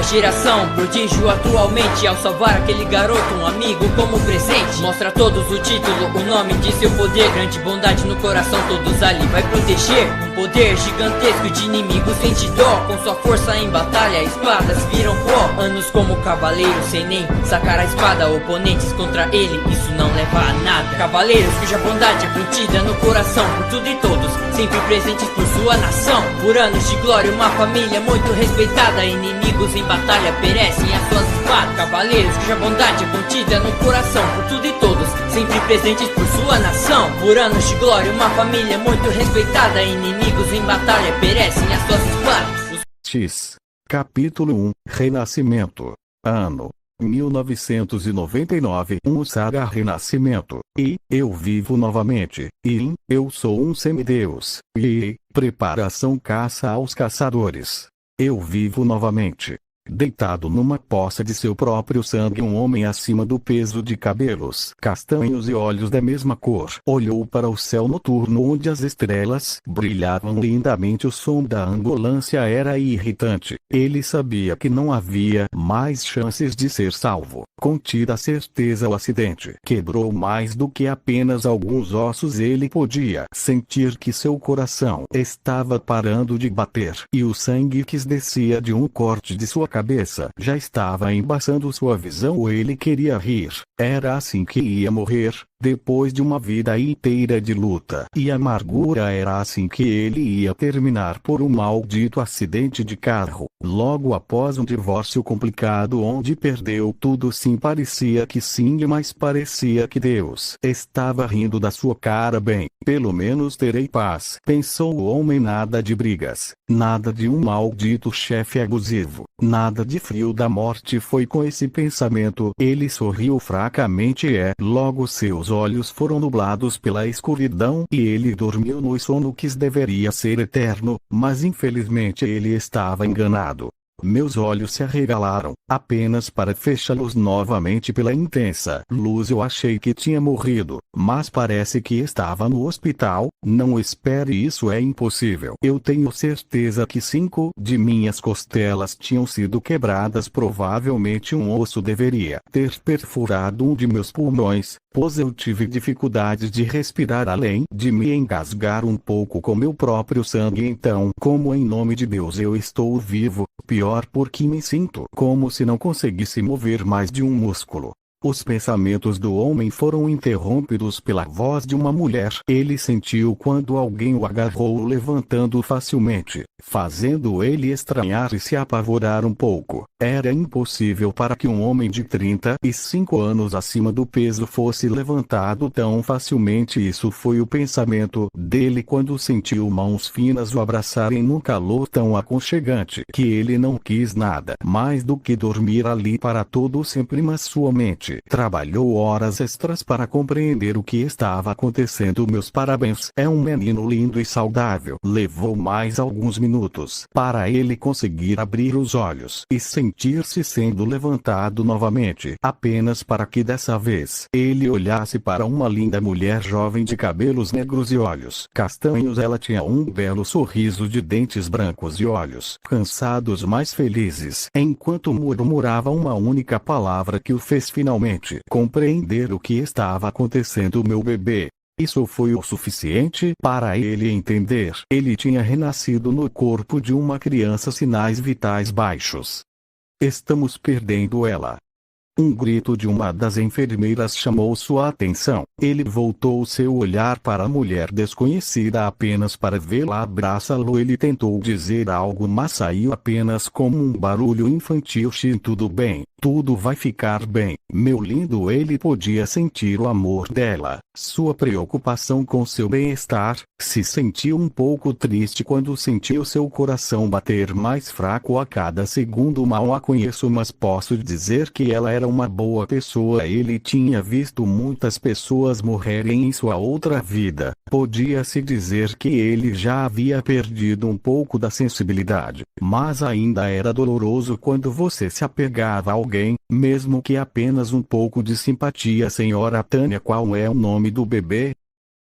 geração, prodígio atualmente. Ao salvar aquele garoto, um amigo como presente. Mostra a todos o título, o nome de seu poder. Grande bondade no coração, todos ali vai proteger. Um poder gigantesco de inimigos sente dó. Com sua força em batalha, espadas viram pó. Anos como cavaleiro, sem nem sacar a espada. Oponentes contra ele, isso não leva a nada. Cavaleiros cuja bondade é contida no coração. Por tudo e todos, sempre presentes por sua nação. Por anos de glória, uma família muito respeitada. Inimigos em batalha perecem as suas espadas. Cavaleiros cuja bondade é contida no coração. Por tudo e todos, sempre presentes por sua nação. Por anos de glória, uma família muito respeitada. Inimigos em batalha perecem as suas espadas. X. Capítulo 1. Renascimento. Ano 1999. Saga Renascimento. Eu vivo novamente. Eu sou um semideus. Preparação caça aos caçadores. Eu vivo novamente. Deitado numa poça de seu próprio sangue, um homem acima do peso, de cabelos castanhos e olhos da mesma cor, olhou para o céu noturno onde as estrelas brilhavam lindamente. O som da ambulância era irritante. Ele sabia que não havia mais chances de ser salvo. Contida a certeza, o acidente quebrou mais do que apenas alguns ossos. Ele podia sentir que seu coração estava parando de bater, e o sangue que descia de um corte de sua cabeça já estava embaçando sua visão. Ele queria rir. Era assim que ia morrer, depois de uma vida inteira de luta e amargura. Era assim que ele ia terminar, por um maldito acidente de carro, logo após um divórcio complicado onde perdeu tudo. Sim, parecia que sim, mas parecia que Deus estava rindo da sua cara. Bem, pelo menos terei paz, pensou o homem. Nada de brigas, nada de um maldito chefe abusivo, nada de frio da morte. Foi com esse pensamento ele sorriu fracamente. Logo seus olhos foram nublados pela escuridão e ele dormiu no sono que deveria ser eterno, mas infelizmente ele estava enganado. Meus olhos se arregalaram, apenas para fechá-los novamente pela intensa luz. Eu achei que tinha morrido, mas parece que estava no hospital. Não espere, isso é impossível. Eu tenho certeza que 5 de minhas costelas tinham sido quebradas. Provavelmente um osso deveria ter perfurado um de meus pulmões, pois eu tive dificuldades de respirar, além de me engasgar um pouco com meu próprio sangue. Então, como em nome de Deus eu estou vivo? Pior, porque me sinto como se não conseguisse mover mais de um músculo. Os pensamentos do homem foram interrompidos pela voz de uma mulher. Ele sentiu quando alguém o agarrou, levantando facilmente, fazendo ele estranhar e se apavorar um pouco. Era impossível para que um homem de 35 anos acima do peso fosse levantado tão facilmente. Isso foi o pensamento dele quando sentiu mãos finas o abraçarem num calor tão aconchegante que ele não quis nada mais do que dormir ali para todo sempre. Mas sua mente trabalhou horas extras para compreender o que estava acontecendo. Meus parabéns, é um menino lindo e saudável. Levou mais alguns minutos para ele conseguir abrir os olhos e sentir-se sendo levantado novamente, apenas para que dessa vez ele olhasse para uma linda mulher jovem de cabelos negros e olhos castanhos. Ela tinha um belo sorriso de dentes brancos e olhos cansados, mas felizes, enquanto murmurava uma única palavra que o fez finalmente compreender o que estava acontecendo. Meu bebê. Isso foi o suficiente para ele entender. Ele tinha renascido no corpo de uma criança. Sinais vitais baixos. Estamos perdendo ela. Um grito de uma das enfermeiras chamou sua atenção. Ele voltou seu olhar para a mulher desconhecida apenas para vê-la abraçá-lo. Ele tentou dizer algo, mas saiu apenas como um barulho infantil. Tudo bem, tudo vai ficar bem, meu lindo. Ele podia sentir o amor dela, sua preocupação com seu bem-estar. Se sentiu um pouco triste quando sentiu seu coração bater mais fraco a cada segundo. Mal a conheço, mas posso dizer que ela era uma boa pessoa. Ele tinha visto muitas pessoas morrerem em sua outra vida. Podia-se dizer que ele já havia perdido um pouco da sensibilidade, mas ainda era doloroso quando você se apegava a alguém, mesmo que apenas um pouco de simpatia. Senhora Tânia, qual é o nome do bebê?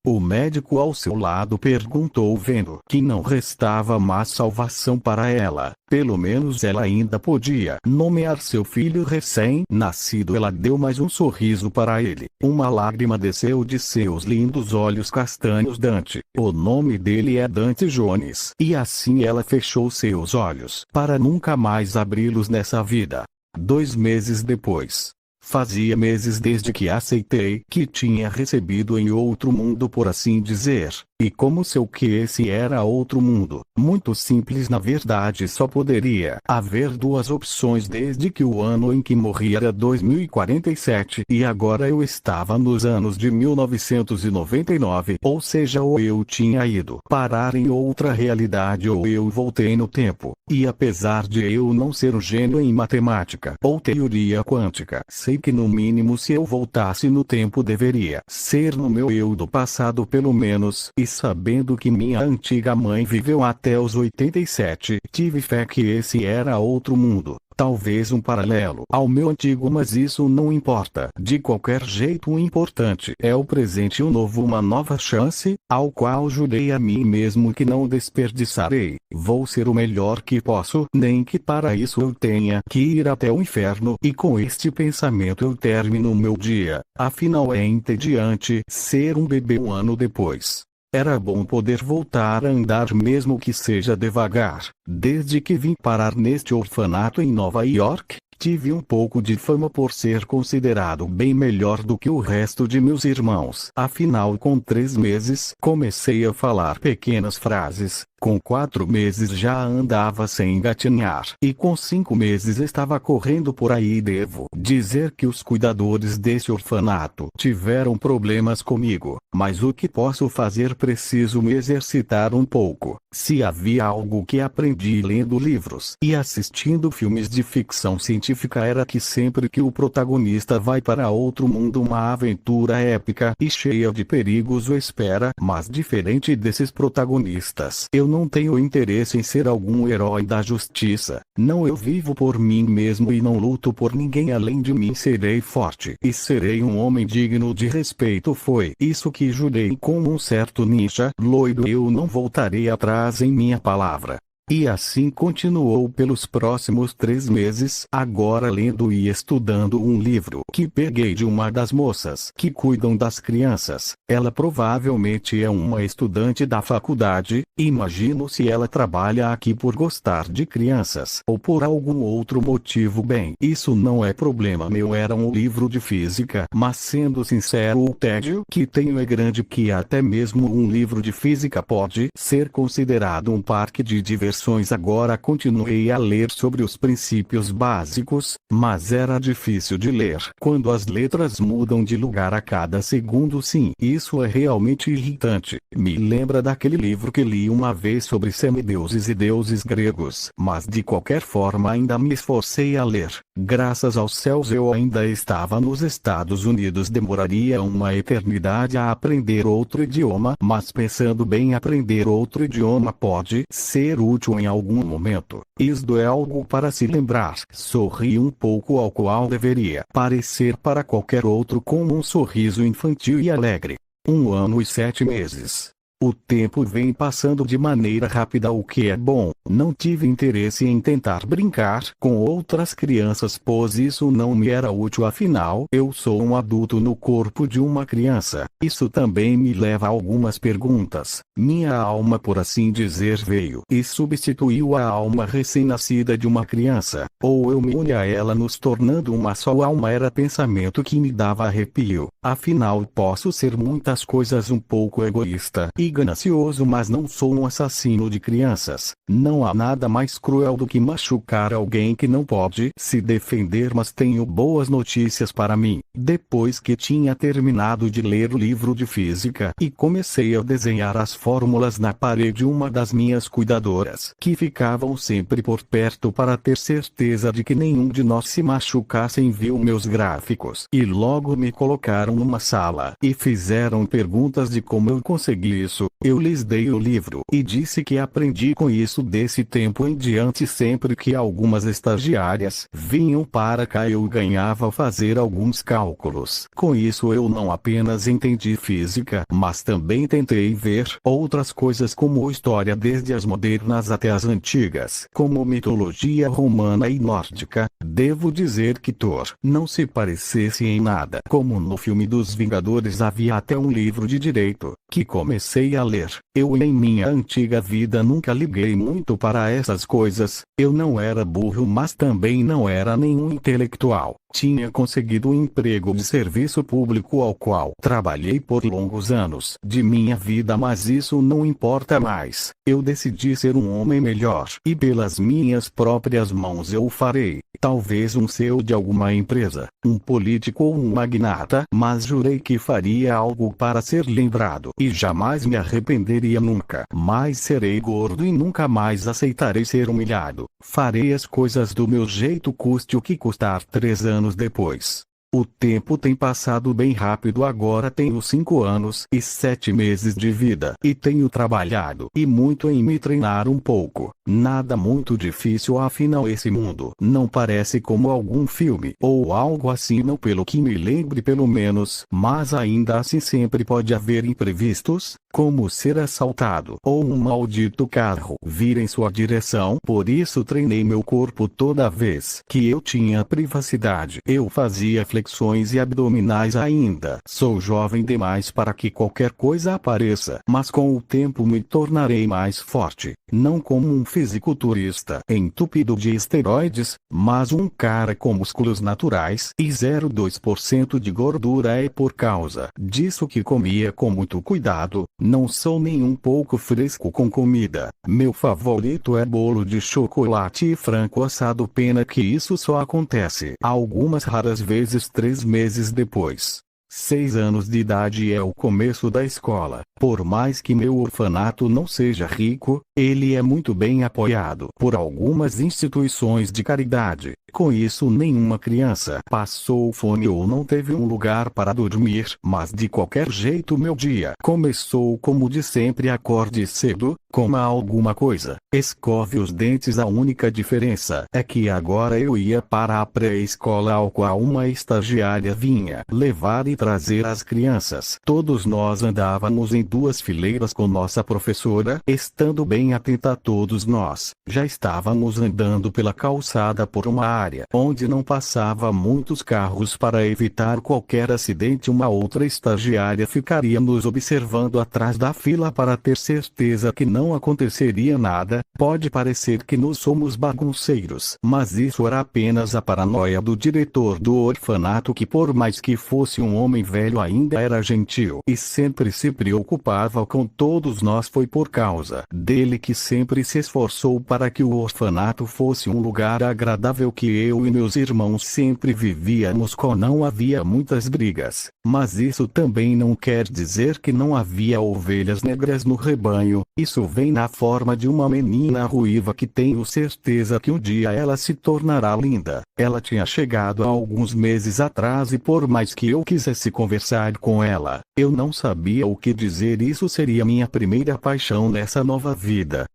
O médico ao seu lado perguntou, vendo que não restava mais salvação para ela. Pelo menos ela ainda podia nomear seu filho recém-nascido. Ela deu mais um sorriso para ele. Uma lágrima desceu de seus lindos olhos castanhos. Dante. O nome dele é Dante Jones. E assim ela fechou seus olhos para nunca mais abri-los nessa vida. 2 meses depois. Fazia meses desde que aceitei que tinha recebido em outro mundo, por assim dizer. E como sei que esse era outro mundo, muito simples, na verdade só poderia haver 2 opções, desde que o ano em que morri era 2047 e agora eu estava nos anos de 1999, ou seja, ou eu tinha ido parar em outra realidade ou eu voltei no tempo. E apesar de eu não ser um gênio em matemática ou teoria quântica, sei que no mínimo se eu voltasse no tempo deveria ser no meu eu do passado pelo menos. E sabendo que minha antiga mãe viveu até os 87, tive fé que esse era outro mundo, talvez um paralelo ao meu antigo, mas isso não importa. De qualquer jeito, o importante é o presente, o novo, uma nova chance, ao qual jurei a mim mesmo que não desperdiçarei. Vou ser o melhor que posso, nem que para isso eu tenha que ir até o inferno, e com este pensamento eu termino meu dia. Afinal é entediante ser um bebê um ano depois. Era bom poder voltar a andar, mesmo que seja devagar. Desde que vim parar neste orfanato em Nova York, tive um pouco de fama por ser considerado bem melhor do que o resto de meus irmãos. Afinal, com 3 meses, comecei a falar pequenas frases. Com 4 meses já andava sem engatinhar. E com 5 meses estava correndo por aí. Devo dizer que os cuidadores desse orfanato tiveram problemas comigo. Mas o que posso fazer? Preciso me exercitar um pouco. Se havia algo que aprendi lendo livros e assistindo filmes de ficção científica, era que sempre que o protagonista vai para outro mundo, uma aventura épica e cheia de perigos o espera. Mas diferente desses protagonistas, eu não tenho interesse em ser algum herói da justiça. Não, eu vivo por mim mesmo e não luto por ninguém além de mim. Serei forte e serei um homem digno de respeito. Foi isso que jurei com um certo ninja loiro. Eu não voltarei atrás em minha palavra. E assim continuou pelos próximos 3 meses, agora lendo e estudando um livro que peguei de uma das moças que cuidam das crianças. Ela provavelmente é uma estudante da faculdade, imagino se ela trabalha aqui por gostar de crianças ou por algum outro motivo. Bem, isso não é problema meu. Era um livro de física, mas sendo sincero, o tédio que tenho é grande, que até mesmo um livro de física pode ser considerado um parque de diversões. Agora continuei a ler sobre os princípios básicos, mas era difícil de ler quando as letras mudam de lugar a cada segundo. Sim, isso é realmente irritante. Me lembra daquele livro que li uma vez sobre semideuses e deuses gregos, mas de qualquer forma ainda me esforcei a ler. Graças aos céus eu ainda estava nos Estados Unidos. Demoraria uma eternidade a aprender outro idioma, mas pensando bem, aprender outro idioma pode ser útil em algum momento. Isto é algo para se lembrar. Sorri um pouco, ao qual deveria parecer para qualquer outro como um sorriso infantil e alegre. 1 ano e 7 meses. O tempo vem passando de maneira rápida, o que é bom. Não tive interesse em tentar brincar com outras crianças, pois isso não me era útil. Afinal, eu sou um adulto no corpo de uma criança. Isso também me leva a algumas perguntas. Minha alma, por assim dizer, veio e substituiu a alma recém-nascida de uma criança, ou eu me uni a ela, nos tornando uma só alma? Era pensamento que me dava arrepio. Afinal, posso ser muitas coisas, um pouco egoísta e ganancioso, mas não sou um assassino de crianças. Não há nada mais cruel do que machucar alguém que não pode se defender. Mas tenho boas notícias para mim. Depois que tinha terminado de ler o livro de física e comecei a desenhar as fórmulas na parede, uma das minhas cuidadoras, que ficavam sempre por perto para ter certeza de que nenhum de nós se machucasse, viu meus gráficos e logo me colocaram numa sala e fizeram perguntas de como eu consegui isso. Eu lhes dei o livro e disse que aprendi com isso. Desse tempo em diante, sempre que algumas estagiárias vinham para cá, eu ganhava a fazer alguns cálculos cálculos. Com isso eu não apenas entendi física, mas também tentei ver outras coisas como história desde as modernas até as antigas, como mitologia romana e nórdica. Devo dizer que Thor não se parecesse em nada. Como no filme dos Vingadores, havia até um livro de direito, que comecei a ler. Eu em minha antiga vida nunca liguei muito para essas coisas. Eu não era burro, mas também não era nenhum intelectual. Tinha conseguido um emprego de serviço público ao qual trabalhei por longos anos de minha vida, mas isso não importa mais. Eu decidi ser um homem melhor, e pelas minhas próprias mãos eu o farei. Talvez um CEO de alguma empresa, um político ou um magnata, mas jurei que faria algo para ser lembrado, e jamais me arrependeria nunca. Mais serei gordo e nunca mais aceitarei ser humilhado. Farei as coisas do meu jeito, custe o que custar. 3 anos depois. O tempo tem passado bem rápido. Agora tenho 5 anos e 7 meses de vida, e tenho trabalhado e muito em me treinar um pouco. Nada muito difícil, afinal esse mundo não parece como algum filme ou algo assim, não pelo que me lembre pelo menos, mas ainda assim sempre pode haver imprevistos, como ser assaltado ou um maldito carro vir em sua direção. Por isso treinei meu corpo toda vez que eu tinha privacidade. Eu fazia flexões e abdominais ainda. Sou jovem demais para que qualquer coisa apareça, mas com o tempo me tornarei mais forte. Não como um fisiculturista entupido de esteroides, mas um cara com músculos naturais e 0,2% de gordura. É por causa disso que comia com muito cuidado. Não sou nem um pouco fresco com comida. Meu favorito é bolo de chocolate e frango assado. Pena que isso só acontece algumas raras vezes 3 meses depois. 6 anos de idade é o começo da escola. Por mais que meu orfanato não seja rico, ele é muito bem apoiado por algumas instituições de caridade. Com isso, nenhuma criança passou fome ou não teve um lugar para dormir. Mas de qualquer jeito meu dia começou como de sempre. Acorde cedo, coma alguma coisa, escove os dentes. A única diferença é que agora eu ia para a pré-escola, ao qual uma estagiária vinha levar e trazer as crianças. Todos nós andávamos em 2 fileiras com nossa professora, estando bem atenta a todos nós. Já estávamos andando pela calçada por uma área onde não passava muitos carros para evitar qualquer acidente. Uma outra estagiária ficaria nos observando atrás da fila para ter certeza que não aconteceria nada. Pode parecer que nós somos bagunceiros, mas isso era apenas a paranoia do diretor do orfanato, que por mais que fosse um homem velho ainda era gentil e sempre se preocupava com todos nós. Foi por causa dele que sempre se esforçou para que o orfanato fosse um lugar agradável que eu e meus irmãos sempre vivíamos com. Não havia muitas brigas, mas isso também não quer dizer que não havia ovelhas negras no rebanho. Isso vem na forma de uma menina ruiva que tenho certeza que um dia ela se tornará linda. Ela tinha chegado há alguns meses atrás e por mais que eu quisesse conversar com ela, eu não sabia o que dizer. Isso seria minha primeira paixão nessa nova vida.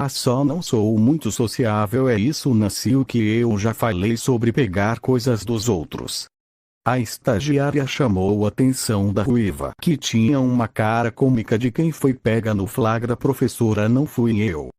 Só não sou muito sociável, é isso. Nasci o que eu já falei sobre pegar coisas dos outros. A estagiária chamou a atenção da ruiva, que tinha uma cara cômica de quem foi pega no flagra. Professora, não fui eu.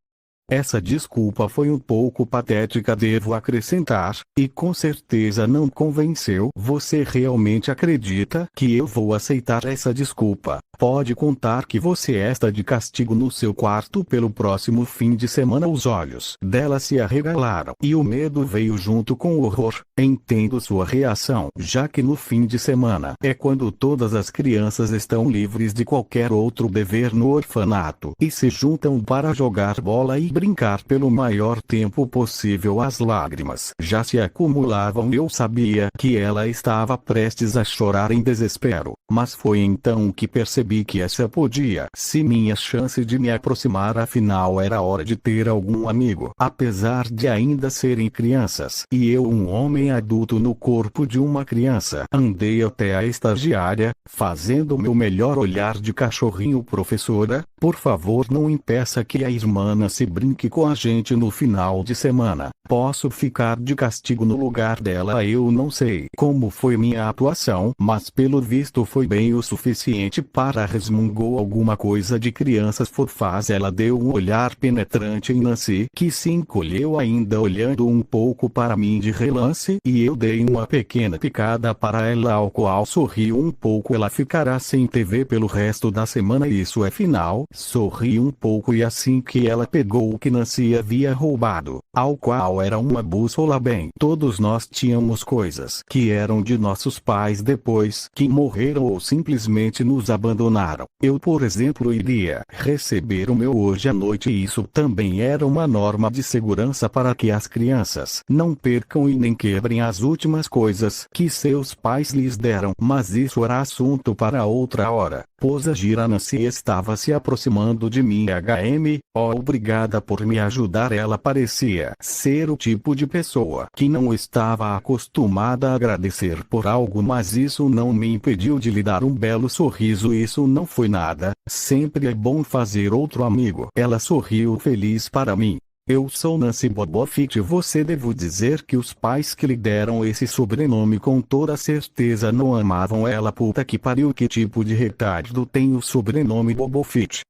Essa desculpa foi um pouco patética, devo acrescentar, e com certeza não convenceu. Você realmente acredita que eu vou aceitar essa desculpa? Pode contar que você está de castigo no seu quarto pelo próximo fim de semana. Os olhos dela se arregalaram e o medo veio junto com o horror. Entendo sua reação, já que no fim de semana é quando todas as crianças estão livres de qualquer outro dever no orfanato e se juntam para jogar bola e brincar pelo maior tempo possível. As lágrimas já se acumulavam e eu sabia que ela estava prestes a chorar em desespero. Mas foi então que percebi que essa podia ser minha chance de me aproximar, afinal era hora de ter algum amigo. Apesar de ainda serem crianças, e eu um homem adulto no corpo de uma criança, andei até a estagiária, fazendo meu melhor olhar de cachorrinho. Professora, por favor não impeça que a irmã se brinque com a gente no final de semana. Posso ficar de castigo no lugar dela. Eu não sei como foi minha atuação, mas pelo visto foi bem o suficiente para resmungou alguma coisa de crianças fofas. Ela deu um olhar penetrante em Nancy, que se encolheu ainda olhando um pouco para mim de relance, e eu dei uma pequena picada para ela, ao qual sorriu um pouco. Ela ficará sem TV pelo resto da semana, isso é final. Sorri um pouco, e assim que ela pegou o que Nancy havia roubado, ao qual era uma bússola, bem, todos nós tínhamos coisas que eram de nossos pais depois que morreram ou simplesmente nos abandonaram. Eu, por exemplo, iria receber o meu hoje à noite, e isso também era uma norma de segurança para que as crianças não percam e nem quebrem as últimas coisas que seus pais lhes deram. Mas isso era assunto para outra hora, pois a Nancy estava se aproximando de mim. Oh, obrigada por me ajudar. Ela parecia ser o tipo de pessoa que não estava acostumada a agradecer por algo, mas isso não me impediu de lhe dar um belo sorriso. Isso não foi nada, sempre é bom fazer outro amigo. Ela sorriu feliz para mim. Eu sou Nancy Bobofit. Você devo dizer que os pais que lhe deram esse sobrenome com toda certeza não amavam ela. Puta que pariu, que tipo de retardo tem o sobrenome Bobofit?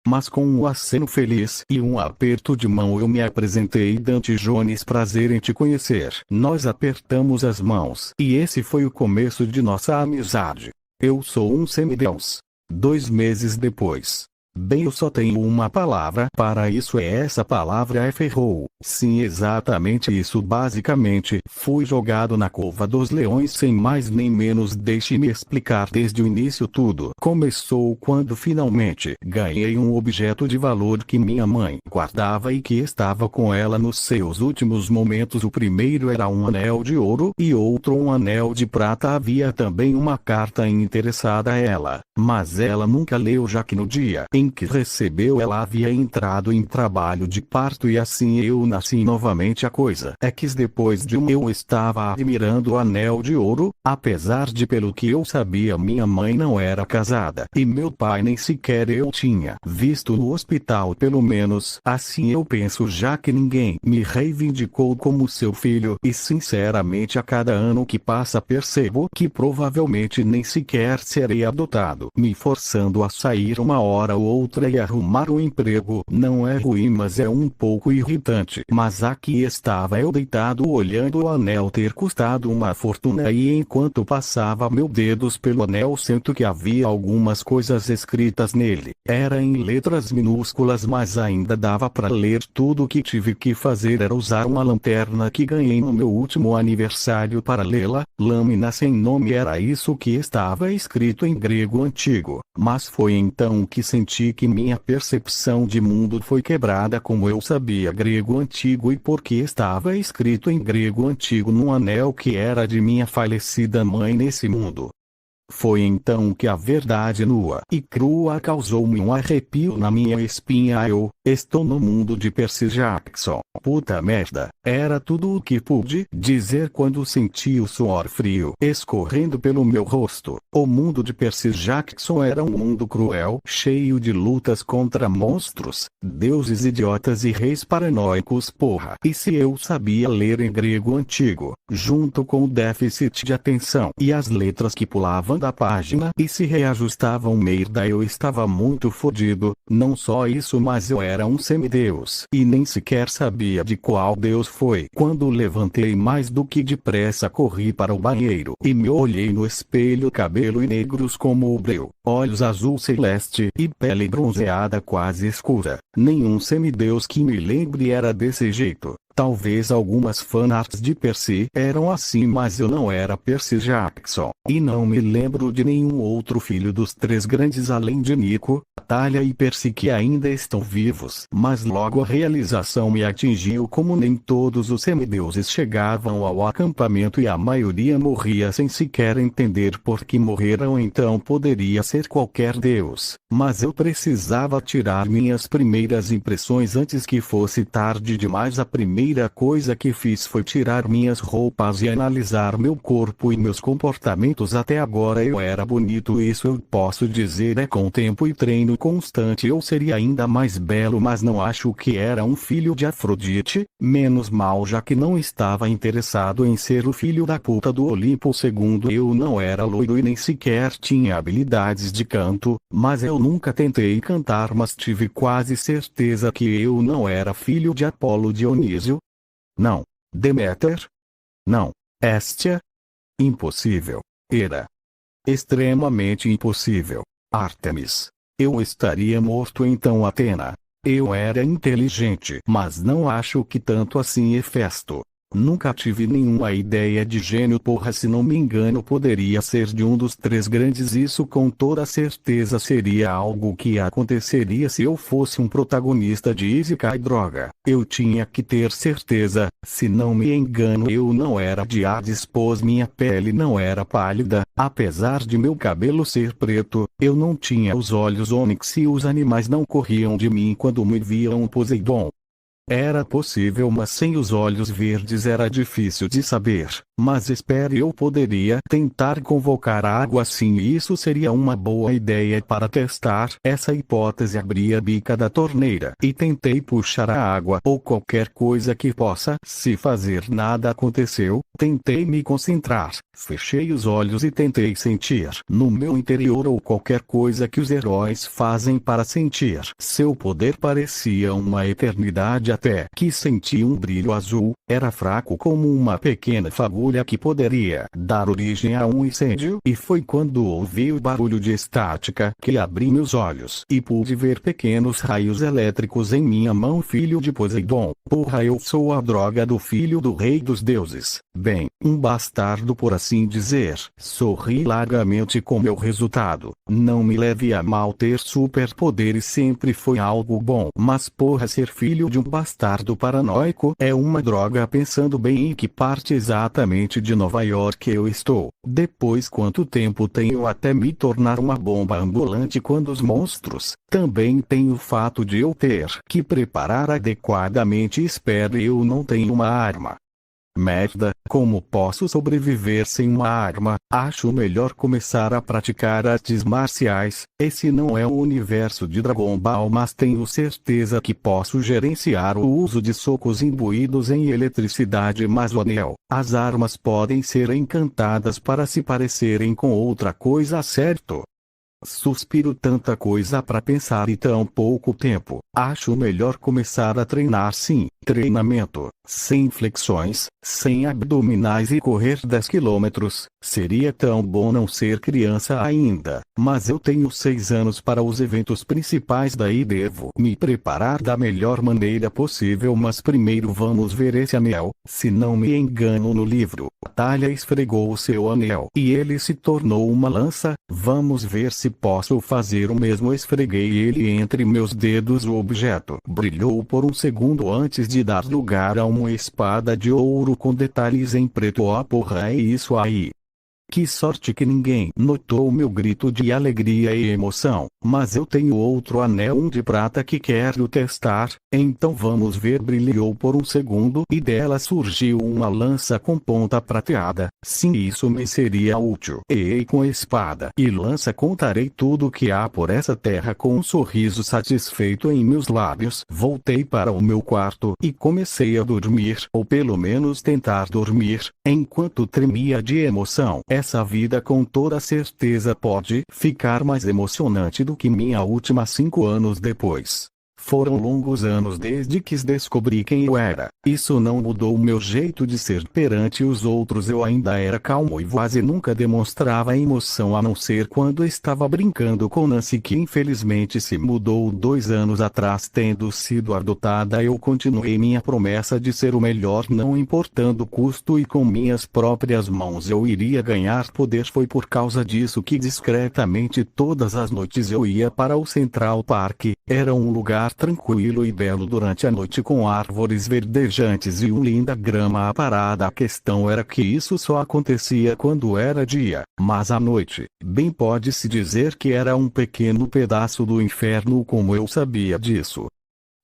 Mas com um aceno feliz e um aperto de mão eu me apresentei. Dante Jones, prazer em te conhecer. Nós apertamos as mãos, e esse foi o começo de nossa amizade. Eu sou um semideus. 2 meses depois. Bem, eu só tenho uma palavra para isso, é essa palavra: é ferrou. Sim, exatamente isso. Basicamente, fui jogado na cova dos leões sem mais nem menos. Deixe-me explicar. Desde o início tudo começou quando finalmente ganhei um objeto de valor que minha mãe guardava e que estava com ela nos seus últimos momentos. O primeiro era um anel de ouro e outro um anel de prata. Havia também uma carta interessada a ela, mas ela nunca leu, já que no dia em que recebeu ela havia entrado em trabalho de parto, e assim eu nasci novamente. A coisa é que depois de eu estava admirando o anel de ouro, apesar de, pelo que eu sabia, minha mãe não era casada e meu pai nem sequer eu tinha visto no hospital, pelo menos assim eu penso, já que ninguém me reivindicou como seu filho, e sinceramente a cada ano que passa percebo que provavelmente nem sequer serei adotado, me forçando a sair uma hora ou outra e arrumar um emprego. Não é ruim, mas é um pouco irritante. Mas aqui estava eu deitado olhando o anel ter custado uma fortuna, e enquanto passava meus dedos pelo anel sinto que havia algumas coisas escritas nele. Era em letras minúsculas, mas ainda dava para ler. Tudo o que tive que fazer era usar uma lanterna que ganhei no meu último aniversário para lê-la. Lâmina sem nome, era isso que estava escrito em grego antigo. Mas foi então que senti que minha percepção de mundo foi quebrada. Como eu sabia grego antigo e porque estava escrito em grego antigo num anel que era de minha falecida mãe nesse mundo. Foi então que a verdade nua e crua causou-me um arrepio na minha espinha. Eu estou no mundo de Percy Jackson. Puta merda. Era tudo o que pude dizer quando senti o suor frio escorrendo pelo meu rosto. O mundo de Percy Jackson era um mundo cruel, cheio de lutas contra monstros, deuses idiotas e reis paranoicos. Porra. E se eu sabia ler em grego antigo, junto com o déficit de atenção e as letras que pulavam da página e se reajustavam, merda, eu estava muito fodido. Não só isso, mas eu era um semideus e nem sequer sabia de qual deus foi. Quando levantei mais do que depressa, corri para o banheiro e me olhei no espelho. Cabelo e negros como o breu, olhos azul celeste e pele bronzeada quase escura. Nenhum semideus que me lembre era desse jeito. Talvez algumas fanarts de Percy eram assim, mas eu não era Percy Jackson. E não me lembro de nenhum outro filho dos três grandes além de Nico, Talia e Percy que ainda estão vivos. Mas logo a realização me atingiu como nem todos os semideuses chegavam ao acampamento e a maioria morria sem sequer entender por que morreram, então poderia ser qualquer deus. Mas eu precisava tirar minhas primeiras impressões antes que fosse tarde demais. A primeira coisa que fiz foi tirar minhas roupas e analisar meu corpo e meus comportamentos. Até agora eu era bonito, isso eu posso dizer, com tempo e treino constante eu seria ainda mais belo, mas não acho que era um filho de Afrodite, menos mal, já que não estava interessado em ser o filho da puta do Olimpo. Segundo, eu não era loiro e nem sequer tinha habilidades de canto, mas eu nunca tentei cantar, mas tive quase certeza que eu não era filho de Apolo Dionísio. Não. Deméter? Não. Héstia? Impossível. Hera. Extremamente impossível. Ártemis. Eu estaria morto então. Atena. Eu era inteligente, mas não acho que tanto assim. Hefesto. Nunca tive nenhuma ideia de gênio. Porra, se não me engano poderia ser de um dos três grandes. Isso com toda certeza seria algo que aconteceria se eu fosse um protagonista de Isekai. Droga, eu tinha que ter certeza. Se não me engano eu não era de Hades, pois minha pele não era pálida, apesar de meu cabelo ser preto. Eu não tinha os olhos ônix e os animais não corriam de mim quando me viam. Poseidon. Era possível, mas sem os olhos verdes era difícil de saber. Mas espere, eu poderia tentar convocar a água sim, e isso seria uma boa ideia para testar essa hipótese. Abri a bica da torneira e tentei puxar a água ou qualquer coisa que possa se fazer. Nada aconteceu. Tentei me concentrar, fechei os olhos e tentei sentir no meu interior ou qualquer coisa que os heróis fazem para sentir seu poder. Parecia uma eternidade até que senti um brilho azul. Era fraco como uma pequena fagulha que poderia dar origem a um incêndio, e foi quando ouvi o barulho de estática que abri meus olhos e pude ver pequenos raios elétricos em minha mão. Filho de Poseidon. Porra, eu sou a droga do filho do rei dos deuses. Bem, um bastardo por assim dizer. Sorri largamente com meu resultado. Não me leve a mal, ter superpoderes sempre foi algo bom, mas porra, ser filho de um bastardo paranoico é uma droga. Pensando bem, em que parte exatamente de Nova York eu estou? Depois, quanto tempo tenho até me tornar uma bomba ambulante? Quando os monstros? Também tem o fato de eu ter que preparar adequadamente. Espero, eu não tenho uma arma. Merda, como posso sobreviver sem uma arma? Acho melhor começar a praticar artes marciais. Esse não é o universo de Dragon Ball, mas tenho certeza que posso gerenciar o uso de socos imbuídos em eletricidade. Mas o anel, as armas podem ser encantadas para se parecerem com outra coisa, certo? Suspiro, tanta coisa para pensar e tão pouco tempo. Acho melhor começar a treinar sim. Treinamento, sem flexões, sem abdominais e correr 10 quilômetros. Seria tão bom não ser criança ainda. Mas eu tenho 6 anos para os eventos principais, daí devo me preparar da melhor maneira possível. Mas primeiro vamos ver esse anel. Se não me engano no livro, Talia esfregou o seu anel e ele se tornou uma lança. Vamos ver se posso fazer o mesmo. Esfreguei ele entre meus dedos. O objeto brilhou por um segundo antes de dar lugar a uma espada de ouro com detalhes em preto. Oh, porra, é isso aí. Que sorte que ninguém notou meu grito de alegria e emoção. Mas eu tenho outro anel, um de prata, que quero testar. Então vamos ver. Brilhou por um segundo e dela surgiu uma lança com ponta prateada. Sim, isso me seria útil. E com espada e lança contarei tudo que há por essa terra. Com um sorriso satisfeito em meus lábios, voltei para o meu quarto e comecei a dormir, ou pelo menos tentar dormir, enquanto tremia de emoção. Essa vida com toda certeza pode ficar mais emocionante do que minha última 5 anos depois. Foram longos anos desde que descobri quem eu era. Isso não mudou o meu jeito de ser perante os outros. Eu ainda era calmo e voaz e nunca demonstrava emoção a não ser quando estava brincando com Nancy, que infelizmente se mudou 2 anos atrás. Tendo sido adotada, eu continuei minha promessa de ser o melhor, não importando o custo, e com minhas próprias mãos eu iria ganhar poder. Foi por causa disso que discretamente todas as noites eu ia para o Central Park. Era um lugar tranquilo e belo durante a noite, com árvores verdejantes e uma linda grama aparada. A questão era que isso só acontecia quando era dia, mas à noite, bem pode-se dizer que era um pequeno pedaço do inferno. Como eu sabia disso?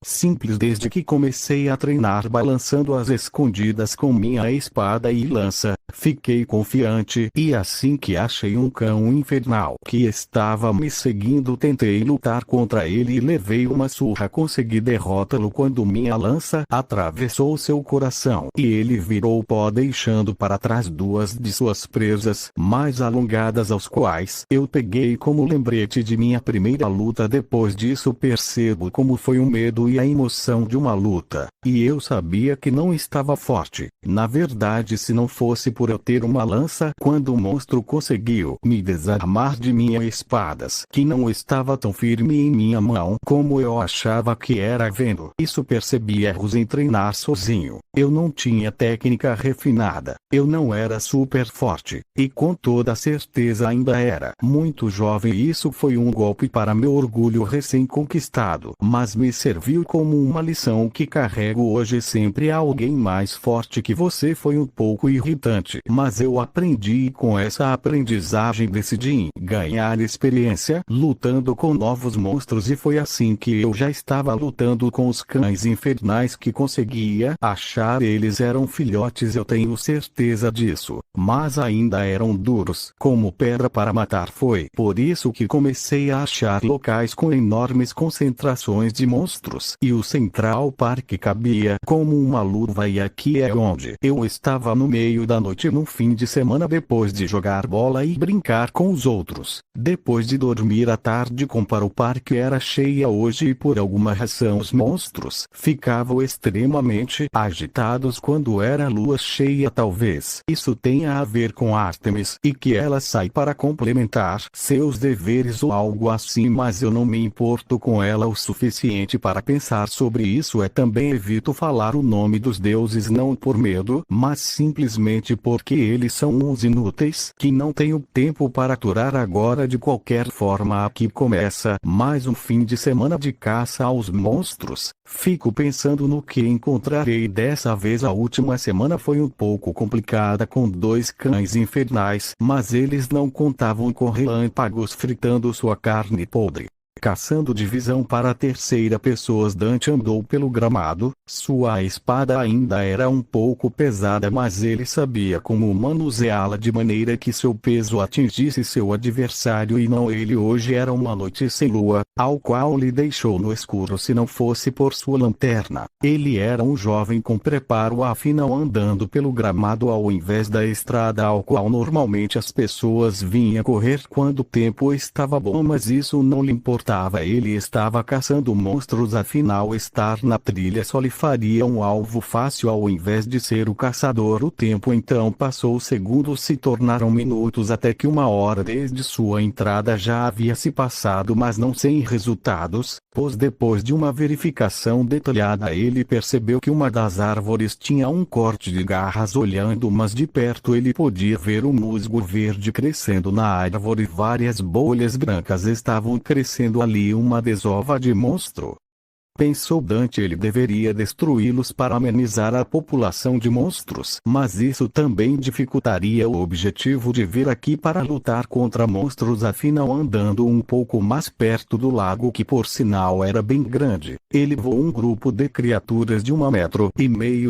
Simples. Desde que comecei a treinar balançando as escondidas com minha espada e lança, fiquei confiante, e assim que achei um cão infernal que estava me seguindo, tentei lutar contra ele e levei uma surra. Consegui derrotá-lo quando minha lança atravessou seu coração e ele virou pó, deixando para trás 2 de suas presas mais alongadas, aos quais eu peguei como lembrete de minha primeira luta. Depois disso percebo como foi o medo e a emoção de uma luta, e eu sabia que não estava forte. Na verdade, se não fosse por eu ter uma lança, quando o monstro conseguiu me desarmar de minhas espadas, que não estava tão firme em minha mão como eu achava que era. Vendo isso, percebi erros em treinar sozinho. Eu não tinha técnica refinada, eu não era super forte, e com toda certeza ainda era muito jovem. Isso foi um golpe para meu orgulho recém-conquistado, mas me serviu como uma lição que carrego hoje. Sempre há alguém mais forte que você. Foi um pouco irritante, mas eu aprendi, e com essa aprendizagem decidi ganhar experiência lutando com novos monstros, e foi assim que eu já estava lutando com os cães infernais que conseguia achar. Eles eram filhotes, eu tenho certeza disso, mas ainda eram duros como pedra para matar. Foi por isso que comecei a achar locais com enormes concentrações de monstros, e o Central Park cabia como uma luva, e aqui é onde eu estava no meio da noite num fim de semana, depois de jogar bola e brincar com os outros, depois de dormir à tarde. Como o parque era cheia hoje e por alguma razão os monstros ficavam extremamente agitados quando era lua cheia. Talvez isso tenha a ver com Artemis e que ela sai para complementar seus deveres ou algo assim, mas eu não me importo com ela o suficiente para pensar sobre isso. Também evito falar o nome dos deuses, não por medo, mas simplesmente porque eles são uns inúteis que não tenho tempo para aturar agora. De qualquer forma, aqui começa mais um fim de semana de caça aos monstros. Fico pensando no que encontrarei dessa vez. A última semana foi um pouco complicada com 2 cães infernais, mas eles não contavam com relâmpagos fritando sua carne podre. Caçando divisão para a terceira pessoa, Dante andou pelo gramado. Sua espada ainda era um pouco pesada, mas ele sabia como manuseá-la de maneira que seu peso atingisse seu adversário e não ele. Hoje era uma noite sem lua, ao qual lhe deixou no escuro se não fosse por sua lanterna. Ele era um jovem com preparo afinal, andando pelo gramado ao invés da estrada ao qual normalmente as pessoas vinham correr quando o tempo estava bom, mas isso não lhe importava. Ele estava caçando monstros, afinal estar na trilha só lhe faria um alvo fácil ao invés de ser o caçador. O tempo então passou, segundos se tornaram minutos, até que 1 hora desde sua entrada já havia se passado, mas não sem resultados, pois depois de uma verificação detalhada ele percebeu que uma das árvores tinha um corte de garras. Olhando mais de perto ele podia ver um musgo verde crescendo na árvore. Várias bolhas brancas estavam crescendo ali, uma desova de monstro. Pensou Dante, ele deveria destruí-los para amenizar a população de monstros, mas isso também dificultaria o objetivo de vir aqui para lutar contra monstros. Afinal, andando um pouco mais perto do lago, que por sinal era bem grande, ele viu um grupo de criaturas de 1,5 metros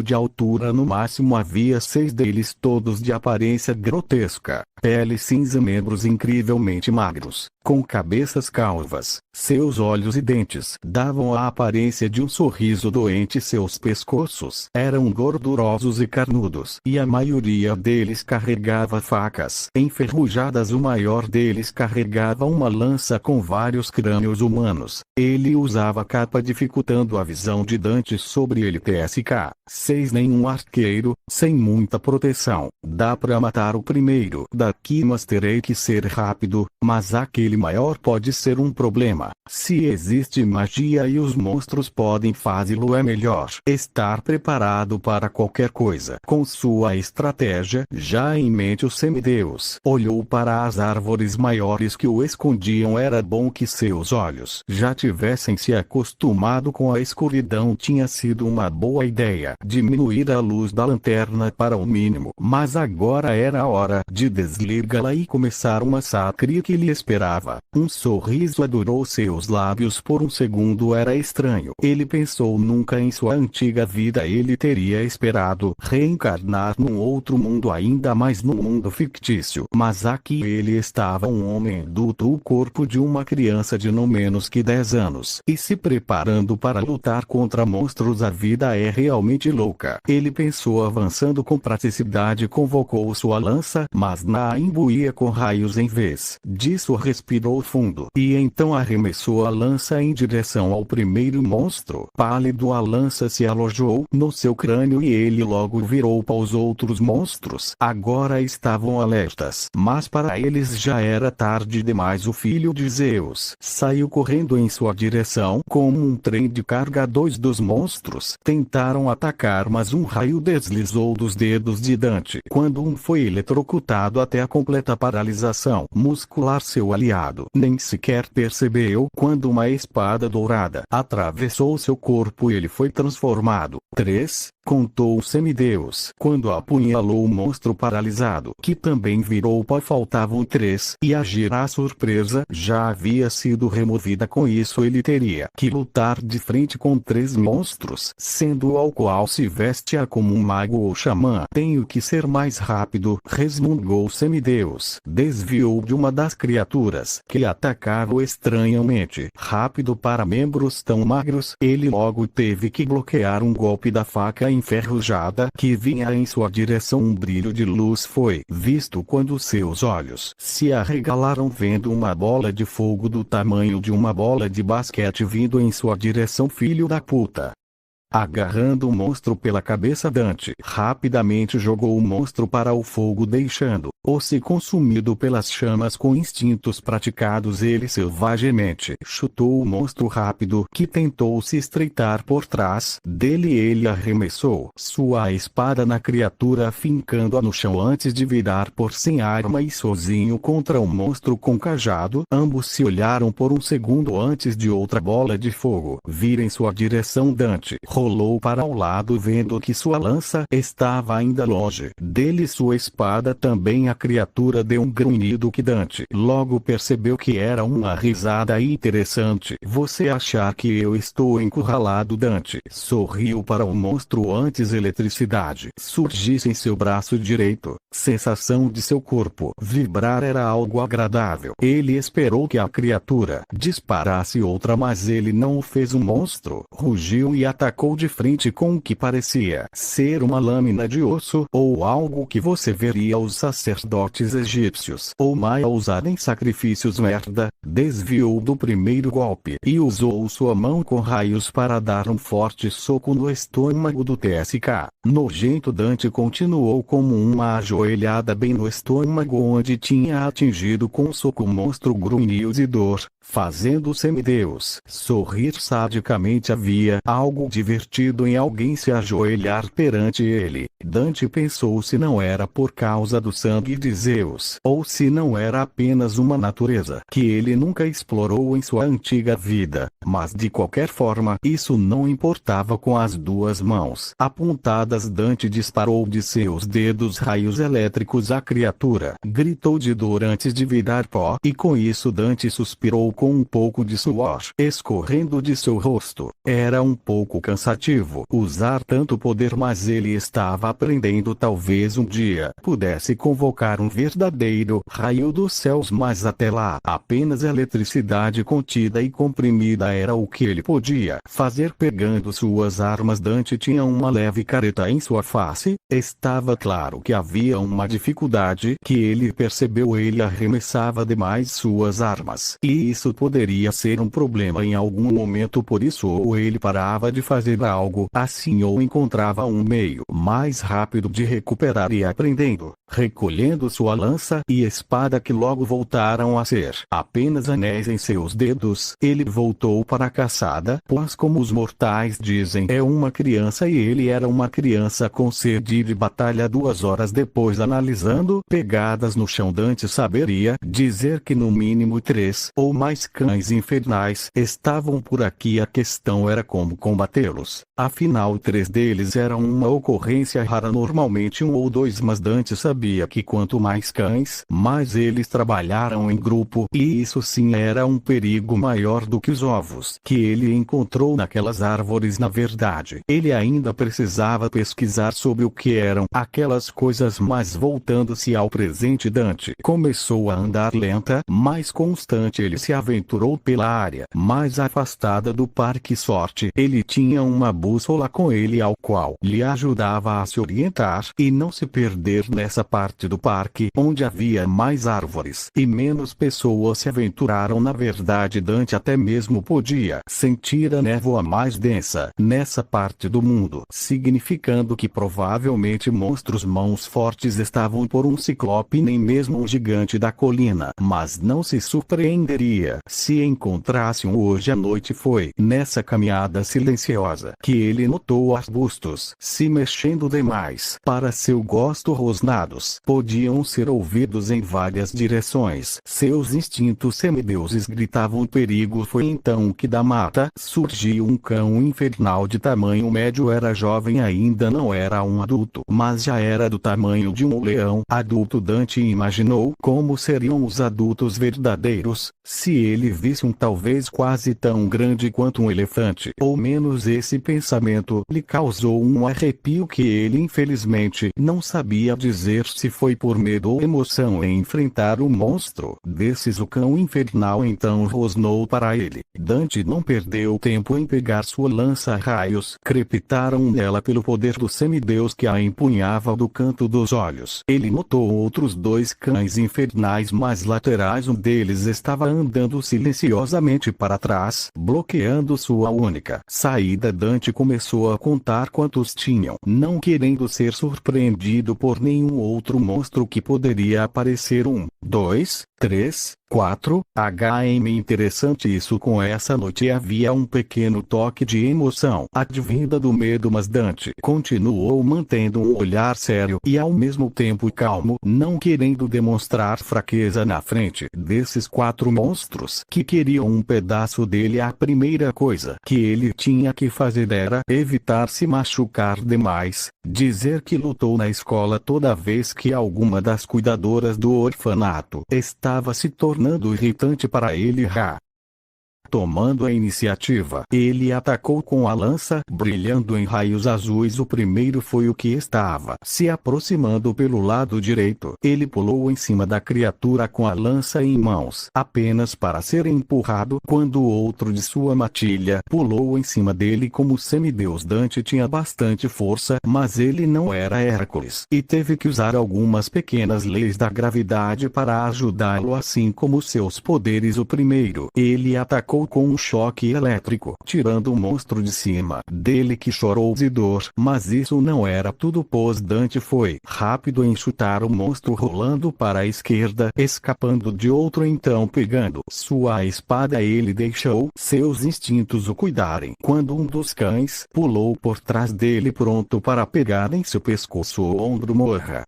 de altura no máximo. Havia 6 deles, todos de aparência grotesca, pele cinza, membros incrivelmente magros, com cabeças calvas. Seus olhos e dentes davam a aparência de um sorriso doente. Seus pescoços eram gordurosos e carnudos, e a maioria deles carregava facas enferrujadas. O maior deles carregava uma lança com vários crânios humanos. Ele usava capa, dificultando a visão de Dante sobre ele. TSK 6. Nenhum arqueiro, sem muita proteção, dá pra matar o primeiro daqui, mas terei que ser rápido, mas aquele maior pode ser um problema. Se existe magia e os monstros podem fazê-lo, é melhor estar preparado para qualquer coisa. Com sua estratégia já em mente, o semideus olhou para as árvores maiores que o escondiam. Era bom que seus olhos já tivessem se acostumado com a escuridão. Tinha sido uma boa ideia diminuir a luz da lanterna para o mínimo, mas agora era a hora de desligá-la e começar um massacre que lhe esperava. Um sorriso adorou seus lábios por um segundo. Era estranho. Ele pensou nunca em sua antiga vida ele teria esperado reencarnar num outro mundo, ainda mais num mundo fictício. Mas aqui ele estava, um homem adulto, o corpo de uma criança de no menos que 10 anos, e se preparando para lutar contra monstros. A vida é realmente louca. Ele pensou, avançando com praticidade. Convocou sua lança, mas na imbuía com raios. Em vez disso, respirou fundo, e então arremessou a lança em direção ao primeiro monstro. Pálido, a lança se alojou no seu crânio e ele logo virou para os outros monstros. Agora estavam alertas, mas para eles já era tarde demais. O filho de Zeus saiu correndo em sua direção como um trem de carga. Dois dos monstros tentaram atacar, mas um raio deslizou dos dedos de Dante. Quando um foi eletrocutado até a completa paralisação muscular, seu aliado nem sequer percebeu. Quando uma espada dourada atravessou seu corpo, ele foi transformado. 3. Contou o semideus quando apunhalou o monstro paralisado, que também virou pó. Faltavam 3, e a gira surpresa já havia sido removida. Com isso, ele teria que lutar de frente com 3 monstros, sendo ao qual se vestia como um mago ou xamã. Tenho que ser mais rápido, resmungou o semideus. Desviou de uma das criaturas que atacava estranhamente rápido. Para membros tão magros, ele logo teve que bloquear um golpe da faca enferrujada que vinha em sua direção. Um brilho de luz foi visto quando seus olhos se arregalaram, vendo uma bola de fogo do tamanho de uma bola de basquete vindo em sua direção. Filho da puta! Agarrando o monstro pela cabeça, Dante rapidamente jogou o monstro para o fogo, deixando-o-se consumido pelas chamas. Com instintos praticados, ele selvagemente chutou o monstro rápido, que tentou se estreitar por trás dele. Ele arremessou sua espada na criatura, fincando-a no chão antes de virar por sem arma e sozinho contra o monstro com cajado. Ambos se olharam por um segundo antes de outra bola de fogo vir em sua direção. Dante rolou para o lado, vendo que sua lança estava ainda longe dele. Sua espada também. A criatura deu um grunhido que Dante logo percebeu que era uma risada interessante. Você achar que eu estou encurralado? Dante sorriu para o monstro antes eletricidade surgisse em seu braço direito. Sensação de seu corpo vibrar era algo agradável. Ele esperou que a criatura disparasse outra, mas ele não o fez. O monstro rugiu e atacou de frente com o que parecia ser uma lâmina de osso, ou algo que você veria os sacerdotes egípcios ou maia usarem em sacrifícios. Merda! Desviou do primeiro golpe e usou sua mão com raios para dar um forte soco no estômago do TSK. Nojento, Dante continuou como uma ajoelhada bem no estômago onde tinha atingido com um soco. O monstro grunhiu de dor, fazendo o semideus sorrir sadicamente. Havia algo divertido em alguém se ajoelhar perante ele. Dante pensou se não era por causa do sangue de Zeus, ou se não era apenas uma natureza que ele nunca explorou em sua antiga vida. Mas de qualquer forma, isso não importava. Com as duas mãos apontadas, Dante disparou de seus dedos raios elétricos. A criatura gritou de dor antes de virar pó, e com isso Dante suspirou com um pouco de suor escorrendo de seu rosto. Era um pouco cansativo cansativo usar tanto poder, mas ele estava aprendendo. Talvez um dia pudesse convocar um verdadeiro raio dos céus, mas até lá apenas eletricidade contida e comprimida era o que ele podia fazer. Pegando suas armas, Dante tinha uma leve careta em sua face. Estava claro que havia uma dificuldade que ele percebeu. Ele arremessava demais suas armas, e isso poderia ser um problema em algum momento. Por isso, ou ele parava de fazer algo assim, ou encontrava um meio mais rápido de recuperar. E aprendendo, recolhendo sua lança e espada, que logo voltaram a ser apenas anéis em seus dedos, ele voltou para a caçada, pois, como os mortais dizem, é uma criança, e ele era uma criança com sede de batalha. 2 horas depois, analisando pegadas no chão, Dante saberia dizer que no mínimo 3 ou mais cães infernais estavam por aqui. A questão era como combatê-los. Afinal, 3 deles eram uma ocorrência rara, normalmente 1 ou 2, mas Dante sabia que quanto mais cães, mais eles trabalharam em grupo, e isso sim era um perigo maior do que os ovos que ele encontrou naquelas árvores. Na verdade, ele ainda precisava pesquisar sobre o que eram aquelas coisas. Mas voltando-se ao presente, Dante começou a andar lenta, mas constante. Ele se aventurou pela área mais afastada do parque. Sorte, ele tinha uma bússola com ele, ao qual lhe ajudava a se orientar e não se perder nessa parte do parque onde havia mais árvores e menos pessoas se aventuraram. Na verdade, Dante até mesmo podia sentir a névoa mais densa nessa parte do mundo, significando que provavelmente monstros mãos fortes estavam por um ciclope, nem mesmo um gigante da colina. Mas não se surpreenderia se encontrasse um hoje à noite. Foi nessa caminhada silenciosa que ele notou arbustos se mexendo demais para seu gosto. Rosnados podiam ser ouvidos em várias direções. Seus instintos semideuses gritavam perigo. Foi então que da mata surgiu um cão infernal de tamanho médio. Era jovem, ainda não era um adulto, mas já era do tamanho de um leão adulto. Dante imaginou como seriam os adultos verdadeiros se ele visse um talvez quase tão grande quanto um elefante, ou menos. Esse pensamento lhe causou um arrepio que ele infelizmente não sabia dizer se foi por medo ou emoção em enfrentar um monstro desses. O cão infernal então rosnou para ele. Dante não perdeu tempo em pegar sua lança. Raios crepitaram nela pelo poder do semideus que a empunhava do canto dos olhos. Ele notou outros 2 cães infernais mais laterais. Um deles estava andando silenciosamente para trás, bloqueando sua única saída. Dante começou a contar quantos tinham, não querendo ser surpreendido por nenhum outro monstro que poderia aparecer. 1, 2, 3, 4. Interessante isso. Com essa noite havia um pequeno toque de emoção advinda do medo, mas Dante continuou mantendo um olhar sério e ao mesmo tempo calmo, não querendo demonstrar fraqueza na frente desses 4 monstros que queriam um pedaço dele. A primeira coisa que ele tinha que fazer era evitar se machucar demais. Dizer que lutou na escola toda vez que alguma das cuidadoras do orfanato estava se tornando irritante para ele. Tomando a iniciativa, ele atacou com a lança, brilhando em raios azuis. O primeiro foi o que estava se aproximando pelo lado direito. Ele pulou em cima da criatura com a lança em mãos, apenas para ser empurrado, quando o outro de sua matilha pulou em cima dele como semideus. Dante tinha bastante força, mas ele não era Hércules, e teve que usar algumas pequenas leis da gravidade para ajudá-lo, assim como seus poderes. O primeiro, ele atacou com um choque elétrico, tirando o monstro de cima dele, que chorou de dor. Mas isso não era tudo, pois Dante foi rápido em chutar o monstro, rolando para a esquerda, escapando de outro. Então, pegando sua espada, ele deixou seus instintos o cuidarem, quando um dos cães pulou por trás dele, pronto para pegar em seu pescoço ou ombro. Morra!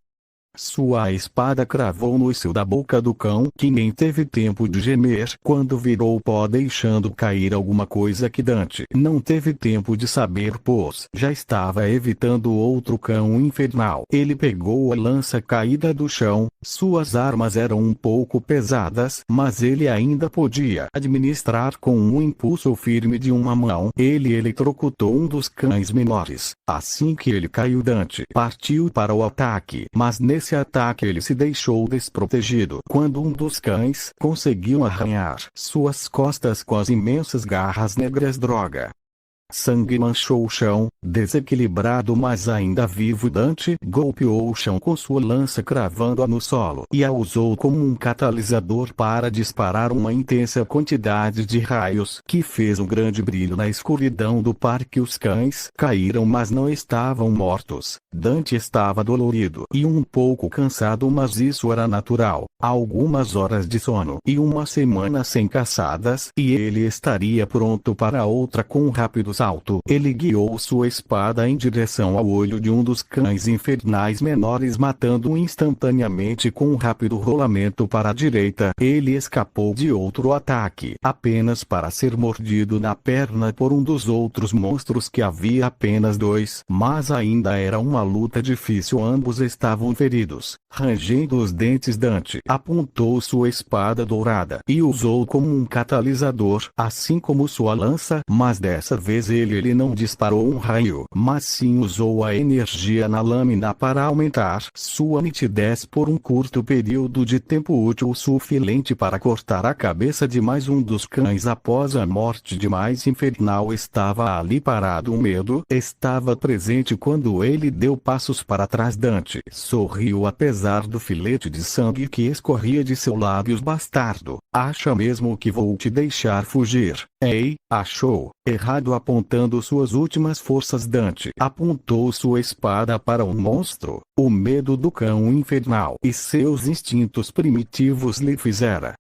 Sua espada cravou no início da boca do cão, que nem teve tempo de gemer quando virou pó, deixando cair alguma coisa que Dante não teve tempo de saber, pois já estava evitando outro cão infernal. Ele pegou a lança caída do chão, Suas armas eram um pouco pesadas, mas ele ainda podia administrar com um impulso firme de uma mão. Ele eletrocutou um dos cães menores. Assim que ele caiu, Dante partiu para o ataque, mas nesse ataque ele se deixou desprotegido quando um dos cães conseguiu arranhar suas costas com as imensas garras negras. Droga! Sangue manchou o chão. Desequilibrado, mas ainda vivo, Dante golpeou o chão com sua lança, cravando-a no solo, e a usou como um catalisador para disparar uma intensa quantidade de raios que fez um grande brilho na escuridão do parque. Os cães caíram, mas não estavam mortos. Dante estava dolorido e um pouco cansado, mas isso era natural. Algumas horas de sono e uma semana sem caçadas, e ele estaria pronto para outra. Com um rápido salto, ele guiou sua espada em direção ao olho de um dos cães infernais menores, matando-o instantaneamente com um rápido rolamento para a direita. Ele escapou de outro ataque, apenas para ser mordido na perna por um dos outros monstros, que havia apenas dois, mas ainda era uma luta difícil. Ambos estavam feridos. Rangendo os dentes, Dante apontou sua espada dourada e usou como um catalisador, assim como sua lança, mas dessa vez ele não disparou um raio, mas sim usou a energia na lâmina para aumentar sua nitidez por um curto período de tempo, útil o suficiente para cortar a cabeça de mais um dos cães. Após a morte de mais infernal, estava ali parado. O medo estava presente quando ele deu passos para trás. Dante sorriu apesar do filete de sangue que escorria de seus lábios. Bastardo, acha mesmo que vou te deixar fugir? Ei, achou errado. Apontando suas últimas forças, Dante apontou sua espada para o monstro. O medo do cão infernal e seus instintos primitivos lhe fizera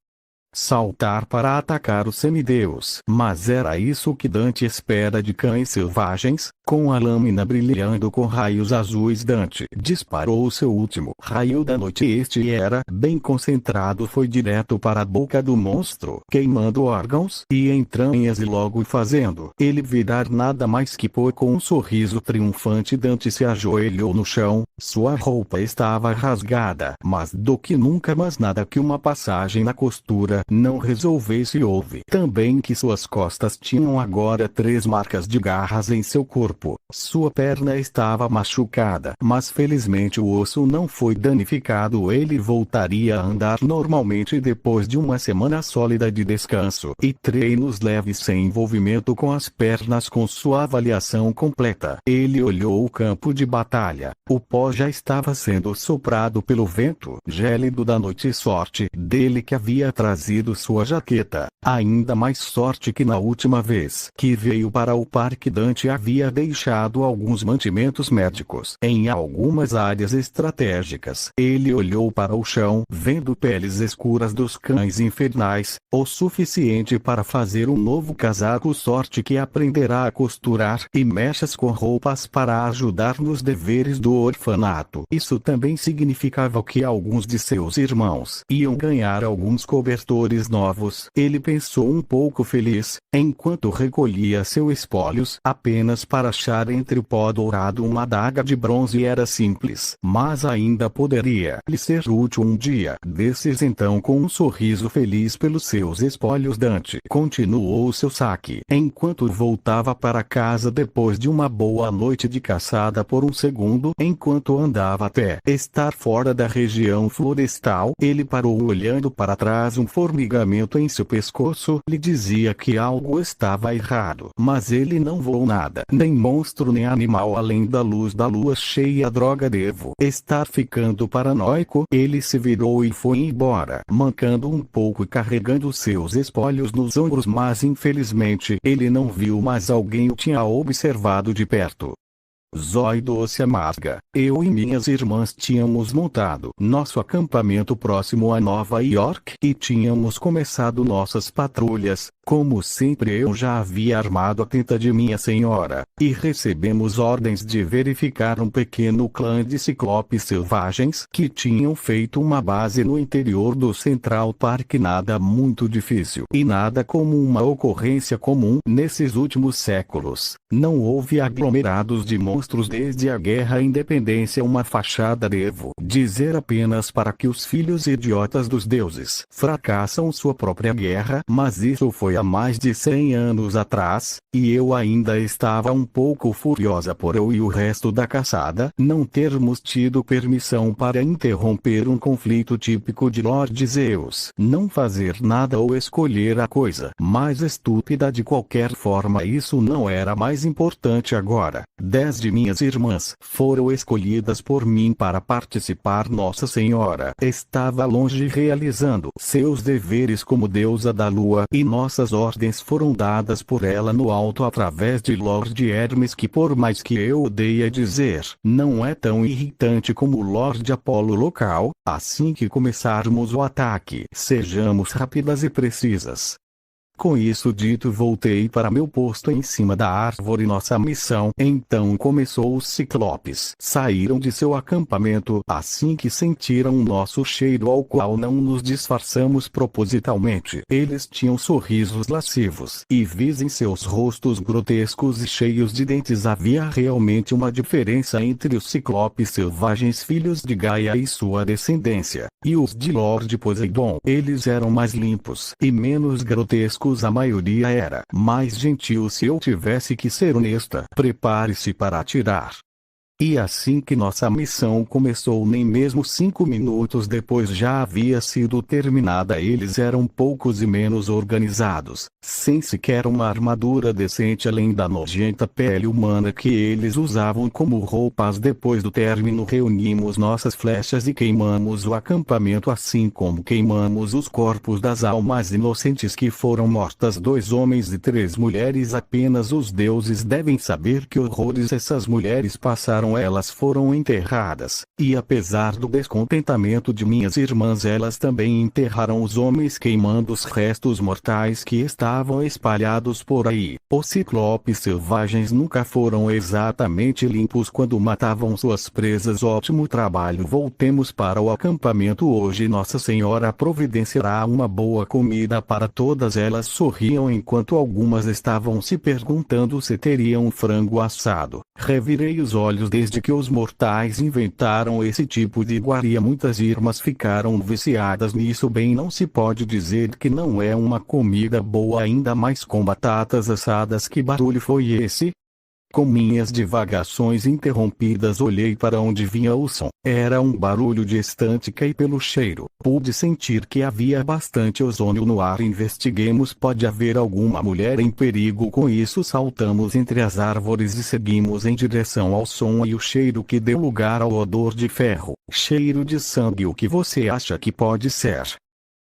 saltar para atacar o semideus. Mas era isso que Dante espera de cães selvagens. Com a lâmina brilhando com raios azuis, Dante disparou seu último raio da noite. Este era bem concentrado, foi direto para a boca do monstro, queimando órgãos e entranhas e logo fazendo ele virar nada mais que pó. Com um sorriso triunfante, Dante se ajoelhou no chão. Sua roupa estava rasgada, mas do que nunca, mas nada que uma passagem na costura não resolvesse. Houve também que suas costas tinham agora 3 marcas de garras em seu corpo. Sua perna estava machucada, mas felizmente o osso não foi danificado. Ele voltaria a andar normalmente depois de uma semana sólida de descanso e treinos leves sem envolvimento com as pernas. Com sua avaliação completa, ele olhou o campo de batalha. O pó já estava sendo soprado pelo vento gélido da noite. Sorte dele que havia trazido sua jaqueta, ainda mais sorte que na última vez que veio para o parque Dante havia deixado alguns mantimentos médicos em algumas áreas estratégicas. Ele olhou para o chão, vendo peles escuras dos cães infernais, o suficiente para fazer um novo casaco. Sorte que aprenderá a costurar e mechas com roupas para ajudar nos deveres do orfanato. Isso também significava que alguns de seus irmãos iam ganhar alguns cobertores novos. Ele pensou um pouco feliz, enquanto recolhia seus espólios. Apenas para achar entre o pó dourado uma adaga de bronze era simples, mas ainda poderia lhe ser útil um dia desses. Então, com um sorriso feliz pelos seus espólios, Dante continuou seu saque, enquanto voltava para casa depois de uma boa noite de caçada. Por um segundo, enquanto andava a pé, estar fora da região florestal, ele parou olhando para trás. Um formigamento em seu pescoço lhe dizia que algo estava errado, mas ele não voou nada, nem monstro nem animal além da luz da lua cheia. Droga, devo estar ficando paranoico. Ele se virou e foi embora, mancando um pouco e carregando seus espólios nos ombros, mas infelizmente ele não viu mais alguém o tinha observado de perto. Zói doce amarga. Eu e minhas irmãs tínhamos montado nosso acampamento próximo a Nova York e tínhamos começado nossas patrulhas. Como sempre, eu já havia armado a tenta de minha senhora, e recebemos ordens de verificar um pequeno clã de ciclopes selvagens que tinham feito uma base no interior do Central Park. Nada muito difícil e nada como uma ocorrência comum nesses últimos séculos. Não houve aglomerados de monstros monstros desde a Guerra à Independência uma fachada. Devo dizer apenas para que os filhos idiotas dos deuses fracassam sua própria guerra, mas isso foi há mais de 100 anos atrás, e eu ainda estava um pouco furiosa por eu e o resto da caçada não termos tido permissão para interromper um conflito típico de Lord Zeus. Não fazer nada ou escolher a coisa mais estúpida de qualquer forma, isso não era mais importante agora. 10 de minhas irmãs foram escolhidas por mim para participar. Nossa Senhora estava longe realizando seus deveres como deusa da lua, e nossas ordens foram dadas por ela no alto através de Lord Hermes, que por mais que eu odeie dizer, não é tão irritante como o Lord Apolo local. Assim que começarmos o ataque, sejamos rápidas e precisas. Com isso dito, voltei para meu posto em cima da árvore. Nossa missão então começou. Os ciclopes saíram de seu acampamento assim que sentiram o nosso cheiro, ao qual não nos disfarçamos propositalmente. Eles tinham sorrisos lascivos e vis em seus rostos grotescos e cheios de dentes. Havia realmente uma diferença entre os ciclopes selvagens filhos de Gaia e sua descendência, e os de Lord Poseidon. Eles eram mais limpos e menos grotescos. A maioria era mais gentil. Se eu tivesse que ser honesta, prepare-se para atirar. E assim que nossa missão começou, nem mesmo 5 minutos depois já havia sido terminada. Eles eram poucos e menos organizados, sem sequer uma armadura decente além da nojenta pele humana que eles usavam como roupas. Depois do término, reunimos nossas flechas e queimamos o acampamento, assim como queimamos os corpos das almas inocentes que foram mortas, 2 homens e 3 mulheres. Apenas os deuses devem saber que horrores essas mulheres passaram. Elas foram enterradas, e apesar do descontentamento de minhas irmãs, elas também enterraram os homens, queimando os restos mortais que estavam espalhados por aí. Os ciclopes selvagens nunca foram exatamente limpos quando matavam suas presas. Ótimo trabalho. Voltemos para o acampamento. Hoje Nossa Senhora providenciará uma boa comida para todas. Elas sorriam enquanto algumas estavam se perguntando se teriam frango assado. Revirei os olhos. Desde que os mortais inventaram esse tipo de iguaria, muitas irmãs ficaram viciadas nisso. Bem, não se pode dizer que não é uma comida boa, ainda mais com batatas assadas. Que barulho foi esse? Com minhas divagações interrompidas, olhei para onde vinha o som. Era um barulho de estâtica e pelo cheiro, pude sentir que havia bastante ozônio no ar. Investiguemos, pode haver alguma mulher em perigo. Com isso saltamos entre as árvores e seguimos em direção ao som e o cheiro, que deu lugar ao odor de ferro, cheiro de sangue. O que você acha que pode ser?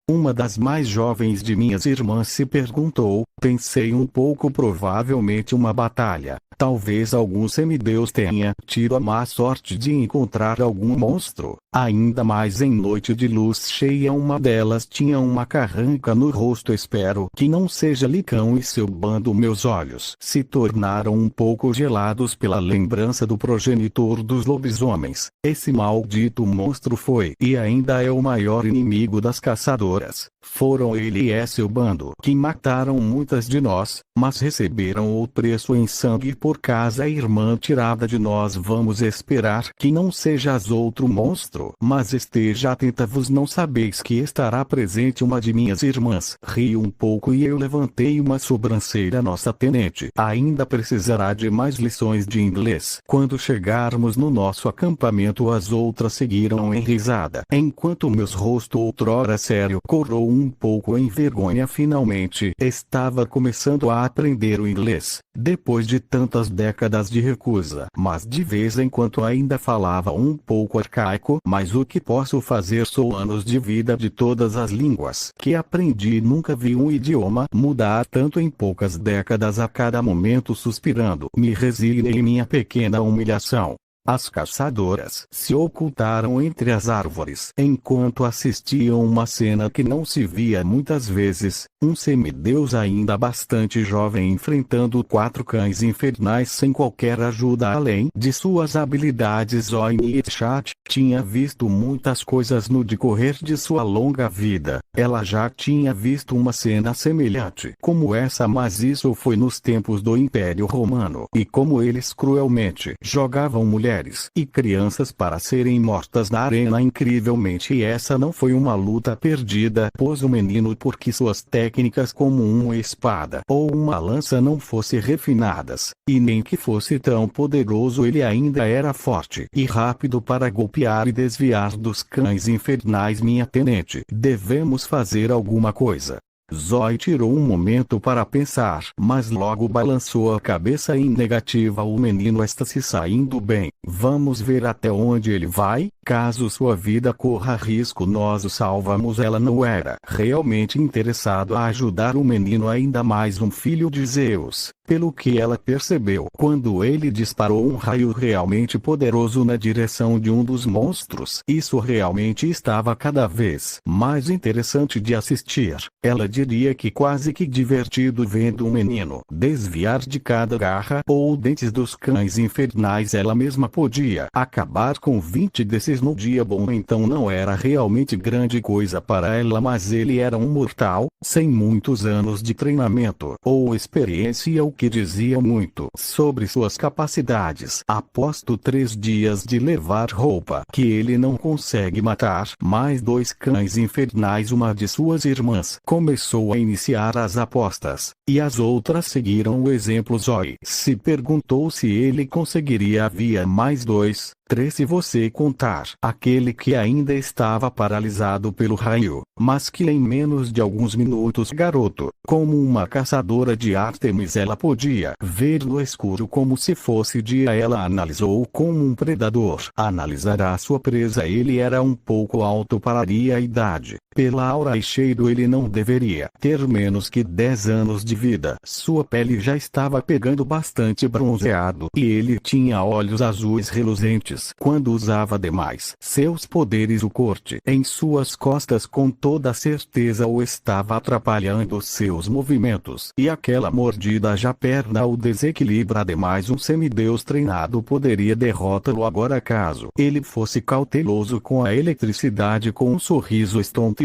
Uma das mais jovens de minhas irmãs se perguntou. Pensei um pouco, provavelmente uma batalha. Talvez algum semideus tenha tido a má sorte de encontrar algum monstro. Ainda mais em noite de luz cheia. Uma delas tinha uma carranca no rosto. Espero que não seja Licão e seu bando. Meus olhos se tornaram um pouco gelados pela lembrança do progenitor dos lobisomens. Esse maldito monstro foi e ainda é o maior inimigo das caçadoras. Foram ele e seu bando que mataram muitas de nós, mas receberam o preço em sangue por causa a irmã tirada de nós. Vamos esperar que não sejas outro monstro, mas esteja atenta. Vos não sabeis que estará presente uma de minhas irmãs. Ri um pouco e eu levantei uma sobrancelha. Nossa tenente ainda precisará de mais lições de inglês. Quando chegarmos no nosso acampamento, as outras seguiram em risada, enquanto meus rosto, outrora sério, corou um pouco em vergonha. Finalmente estava começando a aprender o inglês, depois de tantas décadas de recusa, mas de vez em quando ainda falava um pouco arcaico. Mas o que posso fazer? Sou anos de vida de todas as línguas que aprendi. Nunca vi um idioma mudar tanto em poucas décadas. A cada momento suspirando, me resignei em minha pequena humilhação. As caçadoras se ocultaram entre as árvores enquanto assistiam uma cena que não se via muitas vezes. Um semideus ainda bastante jovem enfrentando 4 cães infernais sem qualquer ajuda além de suas habilidades. Oinitchat tinha visto muitas coisas no decorrer de sua longa vida, Ela já tinha visto uma cena semelhante como essa, mas isso foi nos tempos do Império Romano, e como eles cruelmente jogavam mulheres e crianças para serem mortas na arena. Incrivelmente, essa não foi uma luta perdida, pois o menino, porque suas técnicas como uma espada ou uma lança não fossem refinadas, e nem que fosse tão poderoso, ele ainda era forte e rápido para golpear e desviar dos cães infernais. Minha tenente, devemos fazer alguma coisa. Zoe tirou um momento para pensar, mas logo balançou a cabeça em negativa. O menino está se saindo bem. Vamos ver até onde ele vai. Caso sua vida corra risco, nós o salvamos. Ela não era realmente interessado a ajudar o menino, ainda mais um filho de Zeus, pelo que ela percebeu quando ele disparou um raio realmente poderoso na direção de um dos monstros. Isso realmente estava cada vez mais interessante de assistir. Ela diria que quase que divertido, vendo um menino desviar de cada garra ou dentes dos cães infernais. Ela mesma podia acabar com 20 desses no dia bom, então não era realmente grande coisa para ela, mas ele era um mortal, sem muitos anos de treinamento ou experiência, o que dizia muito sobre suas capacidades. Após 3 dias de levar roupa que ele não consegue matar mais 2 cães infernais, uma de suas irmãs começou a iniciar as apostas, e as outras seguiram o exemplo. Zoe se perguntou se ele conseguiria. Havia mais 2, 3 se você contar aquele que ainda estava paralisado pelo raio, mas que em menos de alguns minutos, garoto, como uma caçadora de Ártemis, ela podia ver no escuro como se fosse dia. Ela analisou como um predador analisará sua presa. Ele era um pouco alto para a idade. Pela aura e cheiro, ele não deveria ter menos que 10 anos de vida. Sua pele já estava pegando bastante bronzeado, e ele tinha olhos azuis reluzentes quando usava demais seus poderes. O corte em suas costas com toda certeza o estava atrapalhando seus movimentos, e aquela mordida já perna o desequilibra. Ademais, um semideus treinado poderia derrotá-lo agora caso ele fosse cauteloso com a eletricidade. Com um sorriso estonteante,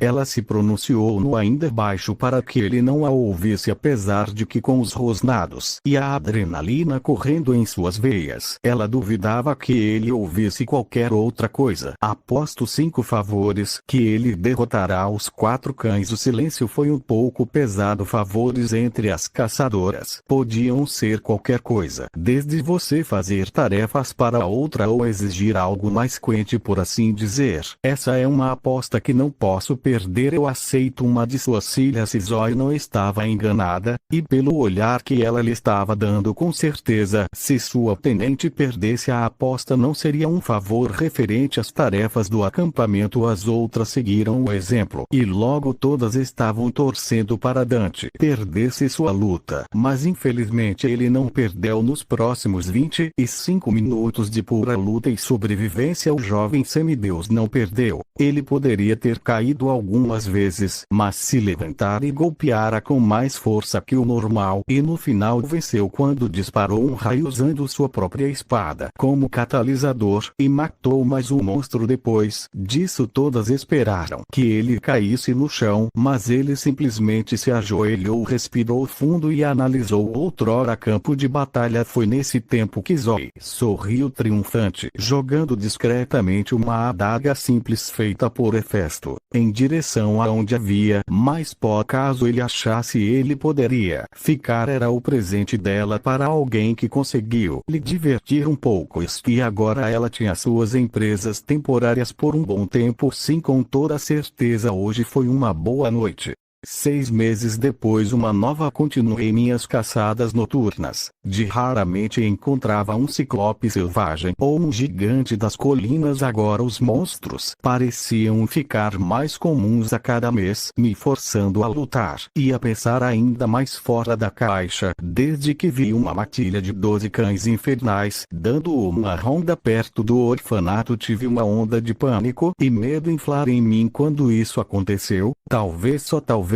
ela se pronunciou no ainda baixo para que ele não a ouvisse, apesar de que com os rosnados e a adrenalina correndo em suas veias, ela duvidava que ele ouvisse qualquer outra coisa. Aposto 5 favores que ele derrotará os 4 cães. O silêncio foi um pouco pesado. Favores entre as caçadoras podiam ser qualquer coisa, desde você fazer tarefas para outra ou exigir algo mais quente, por assim dizer. Essa é uma aposta que não posso perder. Eu aceito uma de suas filhas. Se Zoe não estava enganada, e pelo olhar que ela lhe estava dando, com certeza, se sua tenente perdesse a aposta, não seria um favor referente às tarefas do acampamento. As outras seguiram o exemplo, e logo todas estavam torcendo para Dante perdesse sua luta. Mas infelizmente ele não perdeu. Nos próximos 25 minutos de pura luta e sobrevivência, o jovem semideus não perdeu. Ele poderia ter caído algumas vezes, mas se levantara e golpeara com mais força que o normal, e no final venceu quando disparou um raio usando sua própria espada como catalisador e matou mais um monstro. Depois disso, todas esperaram que ele caísse no chão, mas ele simplesmente se ajoelhou, respirou fundo e analisou outrora campo de batalha. Foi nesse tempo que Zoe sorriu triunfante, jogando discretamente uma adaga simples feita por Hefesto em direção a onde havia mais pó. Caso ele achasse ele poderia ficar, era o presente dela para alguém que conseguiu lhe divertir um pouco. E agora ela tinha suas empresas temporárias por um bom tempo. Sim, com toda certeza hoje foi uma boa noite. 6 meses depois, uma nova. Continuei minhas caçadas noturnas. Raramente encontrava um ciclope selvagem ou um gigante das colinas. Agora os monstros pareciam ficar mais comuns a cada mês, me forçando a lutar e a pensar ainda mais fora da caixa. Desde que vi uma matilha de 12 cães infernais dando uma ronda perto do orfanato, tive uma onda de pânico e medo inflar em mim. Quando isso aconteceu, talvez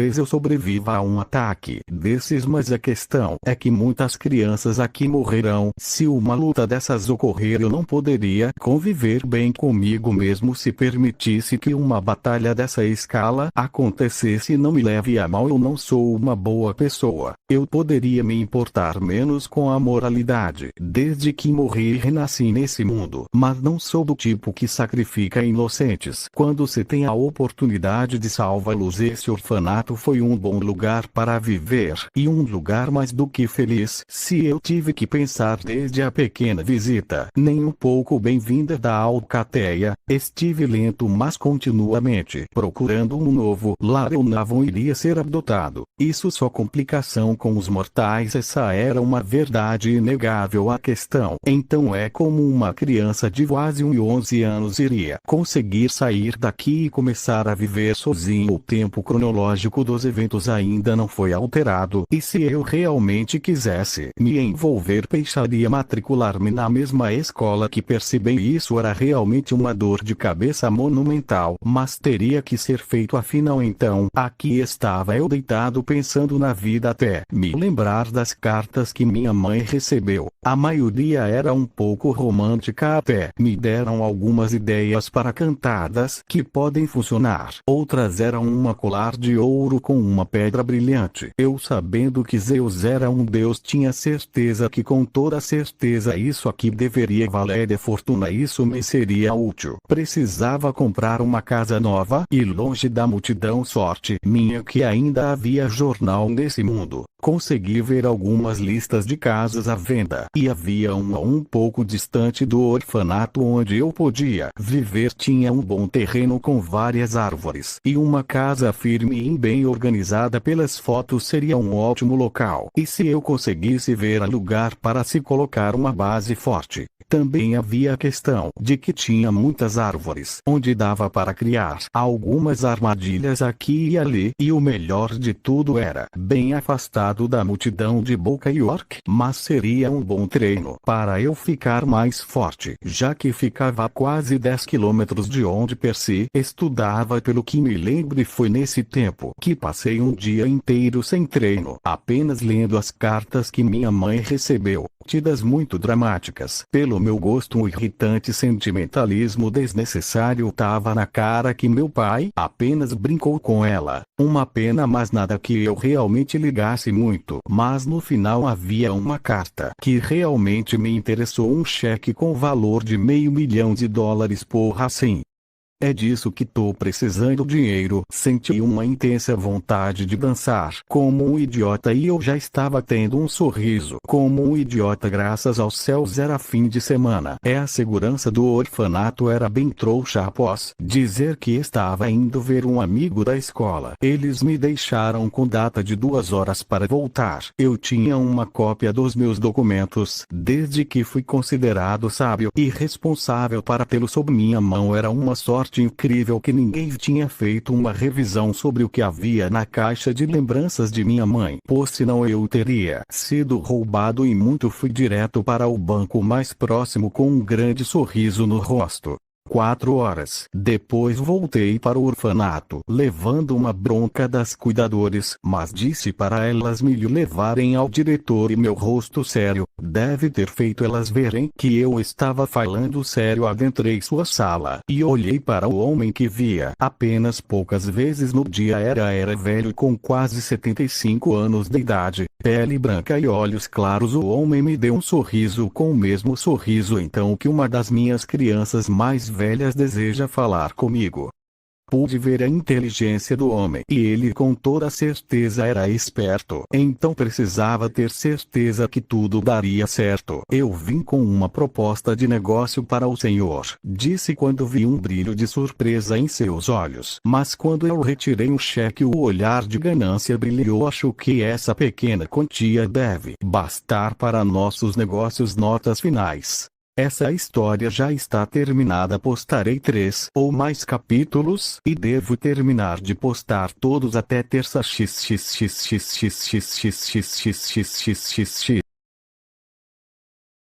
talvez eu sobreviva a um ataque desses, mas a questão é que muitas crianças aqui morrerão. Se uma luta dessas ocorrer, eu não poderia conviver bem comigo mesmo se permitisse que uma batalha dessa escala acontecesse. Não me leve a mal, eu não sou uma boa pessoa. Eu poderia me importar menos com a moralidade desde que morri e renasci nesse mundo, mas não sou do tipo que sacrifica inocentes quando se tem a oportunidade de salvá-los. Esse orfanato foi um bom lugar para viver, e um lugar mais do que feliz. Se eu tive que pensar desde a pequena visita, nem um pouco bem-vinda da Alcateia, estive lento mas continuamente procurando um novo lar. Eu não iria ser adotado. Isso só complicação com os mortais. Essa era uma verdade inegável. A questão então é como uma criança de quase 11 anos iria conseguir sair daqui e começar a viver sozinho. O tempo cronológico dos eventos ainda não foi alterado, e se eu realmente quisesse me envolver, deixaria matricular-me na mesma escola que percebi. Isso era realmente uma dor de cabeça monumental, mas teria que ser feito afinal. Então, aqui estava eu deitado pensando na vida até me lembrar das cartas que minha mãe recebeu. A maioria era um pouco romântica, até me deram algumas ideias para cantadas que podem funcionar. Outras eram uma colar de ouro com uma pedra brilhante. Eu, sabendo que Zeus era um deus, tinha certeza que com toda certeza isso aqui deveria valer de fortuna. Isso me seria útil. Precisava comprar uma casa nova e longe da multidão. Sorte minha que ainda havia jornal nesse mundo. Consegui ver algumas listas de casas à venda, e havia uma um pouco distante do orfanato onde eu podia viver. Tinha um bom terreno com várias árvores, e uma casa firme e bem organizada. Pelas fotos seria um ótimo local, e se eu conseguisse ver lugar para se colocar uma base forte. Também havia a questão de que tinha muitas árvores, onde dava para criar algumas armadilhas aqui e ali, e o melhor de tudo era bem afastado da multidão de Boca York, mas seria um bom treino para eu ficar mais forte, já que ficava a quase 10 quilômetros de onde Percy estudava. Pelo que me lembro, foi nesse tempo que passei um dia inteiro sem treino, apenas lendo as cartas que minha mãe recebeu, tidas muito dramáticas. Pelo meu gosto, um irritante sentimentalismo desnecessário. Tava na cara que meu pai apenas brincou com ela. Uma pena, mas nada que eu realmente ligasse muito. Mas no final havia uma carta que realmente me interessou, um cheque com valor de $500 mil. Porra, sim. É disso que tô precisando. Dinheiro. Senti uma intensa vontade de dançar como um idiota, e eu já estava tendo um sorriso como um idiota. Graças aos céus era fim de semana. A segurança do orfanato era bem trouxa. Após dizer que estava indo ver um amigo da escola, eles me deixaram com data de 2 horas para voltar. Eu tinha uma cópia dos meus documentos, desde que fui considerado sábio e responsável para tê-los sob minha mão. Era uma sorte incrível que ninguém tinha feito uma revisão sobre o que havia na caixa de lembranças de minha mãe, pois senão eu teria sido roubado, e muito. Fui direto para o banco mais próximo com um grande sorriso no rosto. 4 horas depois voltei para o orfanato, levando uma bronca das cuidadores, mas disse para elas me levarem ao diretor, e meu rosto sério deve ter feito elas verem que eu estava falando sério. Adentrei sua sala e olhei para o homem que via apenas poucas vezes no dia. Era velho, com quase 75 anos de idade, pele branca e olhos claros. O homem me deu um sorriso, com o mesmo sorriso então que uma das minhas crianças mais velhas deseja falar comigo. Pude ver a inteligência do homem, e ele com toda certeza era esperto, então precisava ter certeza que tudo daria certo. Eu vim com uma proposta de negócio para o senhor, disse quando vi um brilho de surpresa em seus olhos. Mas quando eu retirei um cheque, o olhar de ganância brilhou. Acho que essa pequena quantia deve bastar para nossos negócios. Notas finais. Essa história já está terminada. Postarei 3 ou mais capítulos, e devo terminar de postar todos até terça. XXXXXXXXXXXX